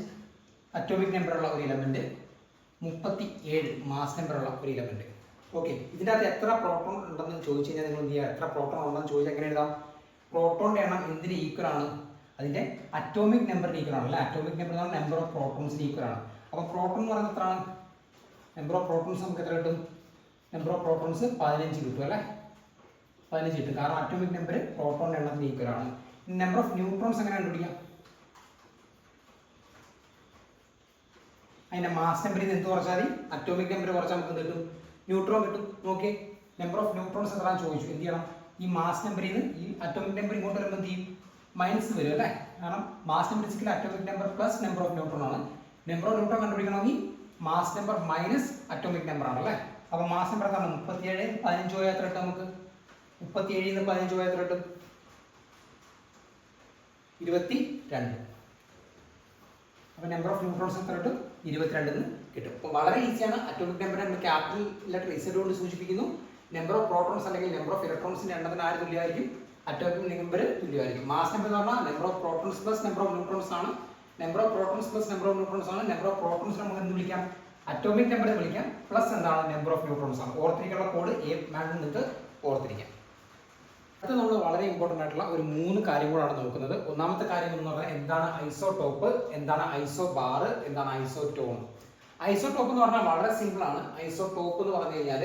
അറ്റോമിക് നമ്പറുള്ള ഒരു ഇലമെന്റ്, 37 മാസ് നമ്പറുള്ള ഒരു ഇലമെന്റ്. ഓക്കെ, ഇതിൻ്റെ അകത്ത് എത്ര പ്രോട്ടോൺ ഉണ്ടെന്ന് ചോദിച്ചു കഴിഞ്ഞാൽ നിങ്ങൾ എന്ത് ചെയ്യുക? എത്ര പ്രോട്ടോൺ ഉണ്ടെന്ന് ചോദിച്ചാൽ എങ്ങനെ എഴുതാം? പ്രോട്ടോണിന്റെ എണ്ണം എന്തിന് ഈക്വൽ ആണ്? അതിന്റെ അറ്റോമിക് നമ്പറിന് ഈക്വൽ ആണ് അല്ലെ. അറ്റോമിക് നമ്പർ എന്ന് പറഞ്ഞാൽ നമ്പർ ഓഫ് പ്രോട്ടോൺസിന് ഈക്വൽ ആണ്. അപ്പോൾ പ്രോട്ടോൺ എന്ന് പറയുന്നത് എത്രയാണ്? നമ്പർ ഓഫ് പ്രോട്ടോൺസ് നമുക്ക് എത്ര കിട്ടും? നമ്പർ ഓഫ് പ്രോട്ടോൺസ് 15 കിട്ടും അല്ലെ. 15 കിട്ടും, കാരണം അറ്റോമിക് നമ്പർ പ്രോട്ടോണിന്റെ എണ്ണത്തിന് ഈക്വൽ ആണ്. നമ്പർ ഓഫ് ന്യൂട്രോൺസ് എങ്ങനെ കണ്ടുപിടിക്കാം? അതിന്റെ മാസ് നമ്പറിൽ നിന്ന് എന്ത് കുറച്ചാൽ മതി? അറ്റോമിക് നമ്പർ കുറച്ചാൽ നമുക്ക് കിട്ടും, ന്യൂട്രോൺ കിട്ടും. നോക്കിയേ, നമ്പർ ഓഫ് ന്യൂട്രോൺസ് എത്രയാണെന്ന് ചോദിച്ചു. എന്ത് ചെയ്യണം? ഈ മാസ് നമ്പറിൽ നിന്ന് ഈ അറ്റോമിക് നമ്പർ ഇങ്ങോട്ട് വരുമ്പോൾ എന്ത് ചെയ്യും? മൈനസ് വരും അല്ലേ. കാരണം mass number basically atomic number plus number of neutron ആണ്. നമ്പർ ഓഫ് ന്യൂട്രോൺ കണ്ടുപിടിക്കണമെങ്കിൽ mass number minus atomic number ആണ് അല്ലേ. അപ്പോൾ മാസ് നമ്പർ എന്താണ്? 37 15 പോയാൽ എത്ര കിട്ടും നമുക്ക്? 37 15 പോയാൽ എത്ര കിട്ടും? 22. അപ്പോൾ നമ്പർ ഓഫ് ന്യൂട്രോൺസ് എത്ര കിട്ടും? 22 കിട്ടും. അപ്പോൾ വളരെ ഈസിയാണ്. അറ്റോമിക് നമ്പർ നമ്മൾ ക്യാപിറ്റൽ ലെറ്റർ Z കൊണ്ട് സൂചിപ്പിക്കുന്നു. നമ്പർ ഓഫ് പ്രോട്ടോൺസ് അല്ലെങ്കിൽ നമ്പർ ഓഫ് ഇലക്ട്രോൺസിന്റെ എണ്ണത്തിന് ആര് തുല്യമായിരിക്കും? അറ്റോമിക് നമ്പർ തുല്യമായിരിക്കും. മാസ് നമ്പർ എന്ന് പറഞ്ഞാൽ number of protons plus number of neutrons ആണ്. Number of protons plus number of neutrons ആണ്. നമ്പർ ഓഫ് പ്രോട്ടോൺസ് നമുക്ക് എന്ത് വിളിക്കാം? അറ്റോമിക് നമ്പർ വിളിക്കാം. പ്ലസ് എന്താണ്? നമ്പർ ഓഫ് ന്യൂട്രോൺസ് ആണ്. ഓർത്തിരിക്കാനുള്ള കോഡ് A മാൻ നിങ്ങൾക്ക് ഓർത്തിരിക്കാം. അത് നമ്മൾ വളരെ ഇമ്പോർട്ടൻ്റ് ആയിട്ടുള്ള ഒരു 3 കാര്യങ്ങളാണ് നോക്കുന്നത്. ഒന്നാമത്തെ കാര്യം എന്ന് പറഞ്ഞാൽ എന്താണ് ഐസോടോപ്പ്, എന്താണ് ഐസോബാർ, എന്താണ് ഐസോടോൺ. ഐസോടോപ്പ് എന്ന് പറഞ്ഞാൽ വളരെ സിമ്പിൾ ആണ്. ഐസോടോപ്പ് എന്ന് പറഞ്ഞു കഴിഞ്ഞാൽ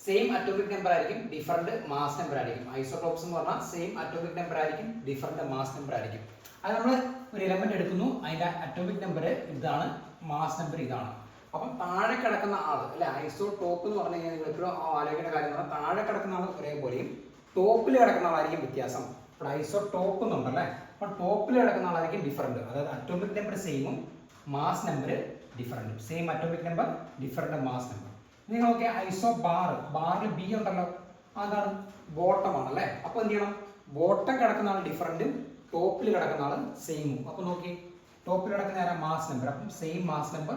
സെയിം അറ്റോമിക് നമ്പർ ആയിരിക്കും, ഡിഫറൻറ്റ് മാസ് നമ്പർ ആയിരിക്കും. ഐസോടോപ്സ് എന്ന് പറഞ്ഞാൽ സെയിം അറ്റോമിക് നമ്പർ ആയിരിക്കും, ഡിഫറൻറ്റ് മാസ് നമ്പർ ആയിരിക്കും. അത് നമ്മൾ ഒരു എലമെന്റ് എടുക്കുന്നു, അതിന്റെ അറ്റോമിക് നമ്പർ ഇതാണ്, മാസ് നമ്പർ ഇതാണ്. അപ്പം താഴെ കിടക്കുന്ന ആൾ അല്ലെ, ഐസോടോപ്പ് എന്ന് പറഞ്ഞു കഴിഞ്ഞാൽ നിങ്ങൾ എപ്പോഴും ആലോചിക്കേണ്ട കാര്യം എന്ന് പറഞ്ഞാൽ താഴെ കിടക്കുന്ന ആൾ ഒരേപോലെയും ടോപ്പിൽ കിടക്കുന്ന ആളായിരിക്കും വ്യത്യാസം. ഇപ്പോൾ ഐസോടോപ്പ് എന്നുണ്ടല്ലേ, അപ്പോൾ ടോപ്പിൽ കിടക്കുന്ന ആളായിരിക്കും ഡിഫറൻറ്റ്. അതായത് അറ്റോമിക് നമ്പർ സെയിമും മാസ് നമ്പർ ഡിഫറൻറ്റും. Same atomic number different mass number. നിങ്ങൾ നോക്കിയാൽ ഐസോ ബാറിൽ ബി ഉണ്ടല്ലോ, അതാണ് ബോട്ടം ആണ് അല്ലേ. അപ്പോൾ എന്ത് ചെയ്യണം? ബോട്ടം കിടക്കുന്ന ആൾ ഡിഫറൻറ്റും ടോപ്പിൽ കിടക്കുന്ന ആൾ സെയിമും. അപ്പോൾ നോക്കി ടോപ്പിൽ കിടക്കുന്ന ആരാ? Mass number. അപ്പം same mass number,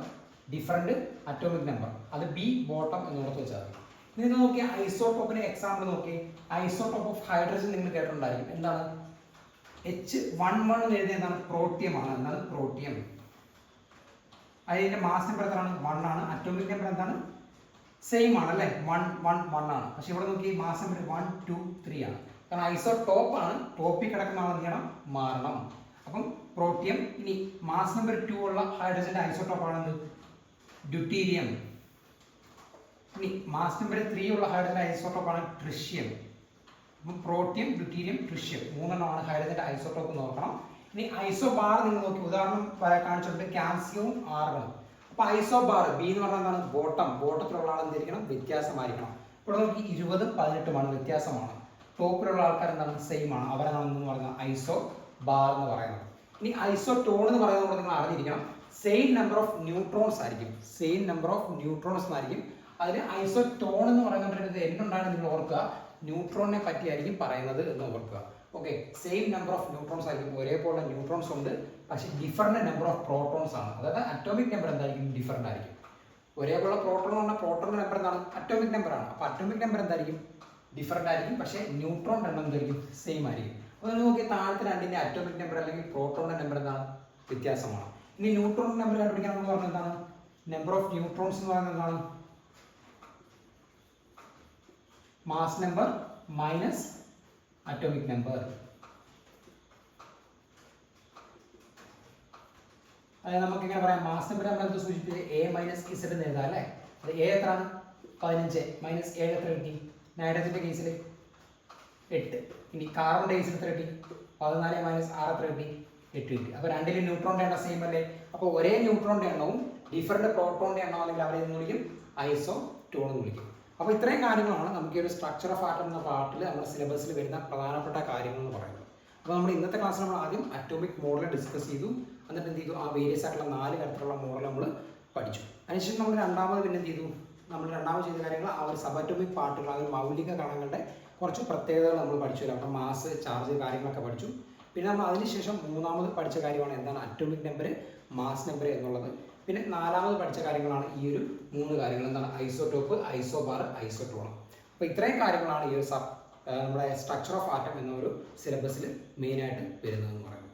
different atomic number, അത് ബി ബോട്ടം എന്ന് ഓർത്ത് വെച്ചാൽ മതി. നിങ്ങൾ നോക്കിയാൽ ഐസോടോപ്പിന് എക്സാമ്പിൾ നോക്കി. ഐസോടോപ്പ് ഓഫ് ഹൈഡ്രജൻ നിങ്ങൾ കേട്ടിട്ടുണ്ടായിരിക്കും. എന്താണ്? H11 എന്ന് എഴുതിയ എന്താണ്? പ്രോട്ടിയം ആണ്. എന്താണ്? പ്രോട്ടിയം. അതിന്റെ മാസ് നമ്പർ എത്രയാണ്? 1 ആണ്. അറ്റോമിക് നമ്പർ എന്താണ്? സെയിം ആണ് അല്ലേ, 1 ആണ്. പക്ഷെ ഇവിടെ നോക്കി മാസ് നമ്പർ 1 2 3 ആണ്. കാരണം ഐസോടോപ്പ് ആണ്, ടോപ്പിൽ കിടക്കുന്ന ആൾ എന്ത് ചെയ്യണം? മാറണം. അപ്പം പ്രോട്ടിയം. ഇനി മാസ് നമ്പർ 2 ഉള്ള ഹൈഡ്രജന്റെ ഐസോടോപ്പ് ആണെന്ന് ഡ്യൂട്ടീരിയം. ഇനി മാസ് നമ്പർ 3 ഉള്ള ഹൈഡ്രജന്റെ ഐസോടോപ്പ് ആണ് ട്രിഷ്യം. അപ്പം പ്രോട്ടിയം, ഡ്യൂട്ടീരിയം, ട്രിഷ്യം 3 എണ്ണമാണ് ഹൈഡ്രജന്റെ ഐസോടോപ്പ് നോക്കണം. ഇനി ഐസോബാർ നിങ്ങൾ നോക്കി, ഉദാഹരണം കാണിച്ചിട്ടുണ്ട്, കാൽസ്യവും ആർഗണും. അപ്പൊ ഐസോബാർ ബി എന്ന് പറഞ്ഞാൽ എന്താണ്? ബോട്ടം. ബോട്ടത്തിലുള്ള ആൾ എന്തിരിക്കണം? വ്യത്യാസമായിരിക്കണം. ഇവിടെ നോക്കി 20 18 വ്യത്യാസമാണ്. ടോപ്പിലുള്ള ആൾക്കാർ എന്താണ് സെയിം ആണ്, അവരാണ് എന്ന് പറയുന്നത് ഐസോ ബാർ എന്ന് പറയുന്നത്. ഇനി ഐസോടോൺ എന്ന് പറയുന്നത് നിങ്ങൾ അറിഞ്ഞിരിക്കണം, സെയിം നമ്പർ ഓഫ് ന്യൂട്രോൺസ് ആയിരിക്കും, സെയിം നമ്പർ ഓഫ് ന്യൂട്രോൺസ് ആയിരിക്കും. അതിന് ഐസോടോൺ എന്ന് പറയുന്നത് എന്തുണ്ടാണ് നിങ്ങൾ ഓർക്കുക, ന്യൂട്രോണിനെ പറ്റിയായിരിക്കും പറയുന്നത് എന്ന് ഓർക്കുക. Okay, same number of neutrons ആയിരിക്കും, ഒരേപോലെ ന്യൂട്രോൺസ് ഉണ്ട്, പക്ഷേ ഡിഫറൻറ്റ് നമ്പർ ഓഫ് പ്രോട്ടോൺസ് ആണ്. അതായത് അറ്റോമിക് നമ്പർ എന്തായിരിക്കും, ഡിഫറൻ്റ് ആയിരിക്കും. ഒരേപോലെ പ്രോട്ടോൺ എന്ന് പറഞ്ഞാൽ പ്രോട്ടോണിന്റെ നമ്പർ എന്താണ്, അറ്റോമിക് നമ്പർ ആണ്. അപ്പോൾ അറ്റോമിക് നമ്പർ എന്തായിരിക്കും, ഡിഫറൻ്റ് ആയിരിക്കും, പക്ഷേ ന്യൂട്രോൺ എണ്ണം എന്തായിരിക്കും, സെയിം ആയിരിക്കും. അപ്പോൾ നോക്കി താഴത്തെ രണ്ടിന്റെ അറ്റോമിക് നമ്പർ അല്ലെങ്കിൽ പ്രോട്ടോണിന്റെ നമ്പർ എന്താണ്, വ്യത്യാസമാണ്. ഇനി ന്യൂട്രോൺ നമ്പർ കണ്ടുപിടിക്കാൻ എന്ന് പറഞ്ഞാൽ എന്താണ്, നമ്പർ ഓഫ് ന്യൂട്രോൺസ് എന്ന് പറയുന്നത് എന്താണ്, mass number minus atomic number. അതായത് നമുക്ക് ഇങ്ങനെ പറയാം, മാസ് നമ്പർ നമ്മൾ എന്ത് സൂചിപ്പിച്ചത്, എ മൈനസ് ഇസഡ് എന്ന് എഴുതാം അല്ലേ. അത് എ എത്രയാണ്, 15 മൈനസ് 7 എത്ര കിട്ടി, നൈട്രജന്റെ കേസിൽ 8. ഇനി കാർബണിന്റെ കേസിൽ എത്ര കിട്ടി, 14 മൈനസ് 6 എത്ര കിട്ടി, 8 കിട്ടി. അപ്പോൾ രണ്ടിലും ന്യൂട്രോണിന്റെ എണ്ണം സെയിം അല്ലേ. അപ്പോൾ ഒരേ ന്യൂട്രോണിന്റെ എണ്ണവും ഡിഫറൻറ്റ് പ്രോട്ടോണിന്റെ എണ്ണം അല്ലെങ്കിൽ അവരെ എന്ന് വിളിക്കും, ഐസോടോൺ എന്ന് വിളിക്കും. അപ്പോൾ ഇത്രയും കാര്യങ്ങളാണ് നമുക്ക് ഈ ഒരു സ്ട്രക്ചർ ഓഫ് ആറ്റം എന്ന പാർട്ടിൽ നമ്മുടെ സിലബസിൽ വരുന്ന പ്രധാനപ്പെട്ട കാര്യങ്ങൾ എന്ന് പറയുന്നത്. അപ്പോൾ നമ്മൾ ഇന്നത്തെ ക്ലാസ്സിൽ നമ്മൾ ആദ്യം അറ്റോമിക് മോഡൽ ഡിസ്കസ് ചെയ്തു, എന്നിട്ട് എന്ത് ചെയ്തു, ആ വേരിയസ് ആയിട്ടുള്ള 4 തരത്തിലുള്ള മോഡൽ നമ്മൾ പഠിച്ചു. അതിനുശേഷം നമ്മൾ രണ്ടാമത് പിന്നെ എന്ത് ചെയ്തു, നമ്മൾ രണ്ടാമത് ചെയ്ത കാര്യങ്ങൾ ആ ഒരു സബ് അറ്റോമിക് പാർട്ടുകൾ, ആ ഒരു മൗലിക കണങ്ങളുടെ കുറച്ച് പ്രത്യേകതകൾ നമ്മൾ പഠിച്ചു. അപ്പോൾ മാസ്, ചാർജ് കാര്യങ്ങളൊക്കെ പഠിച്ചു. പിന്നെ നമ്മൾ അതിനുശേഷം മൂന്നാമത് പഠിച്ച കാര്യമാണ് എന്താണ് അറ്റോമിക് നമ്പർ, മാസ് നമ്പർ എന്നുള്ളത്. പിന്നെ നാലാമത് പഠിച്ച കാര്യങ്ങളാണ് ഈ ഒരു 3 കാര്യങ്ങൾ, എന്താണ് ഐസോടോപ്പ്, ഐസോബാർ, ഐസോടോൺ. അപ്പോൾ ഇത്രയും കാര്യങ്ങളാണ് ഈ ഒരു നമ്മുടെ സ്ട്രക്ചർ ഓഫ് ആറ്റം എന്ന ഒരു സിലബസിൽ മെയിനായിട്ട് വരുന്നതെന്ന് പറയുന്നത്.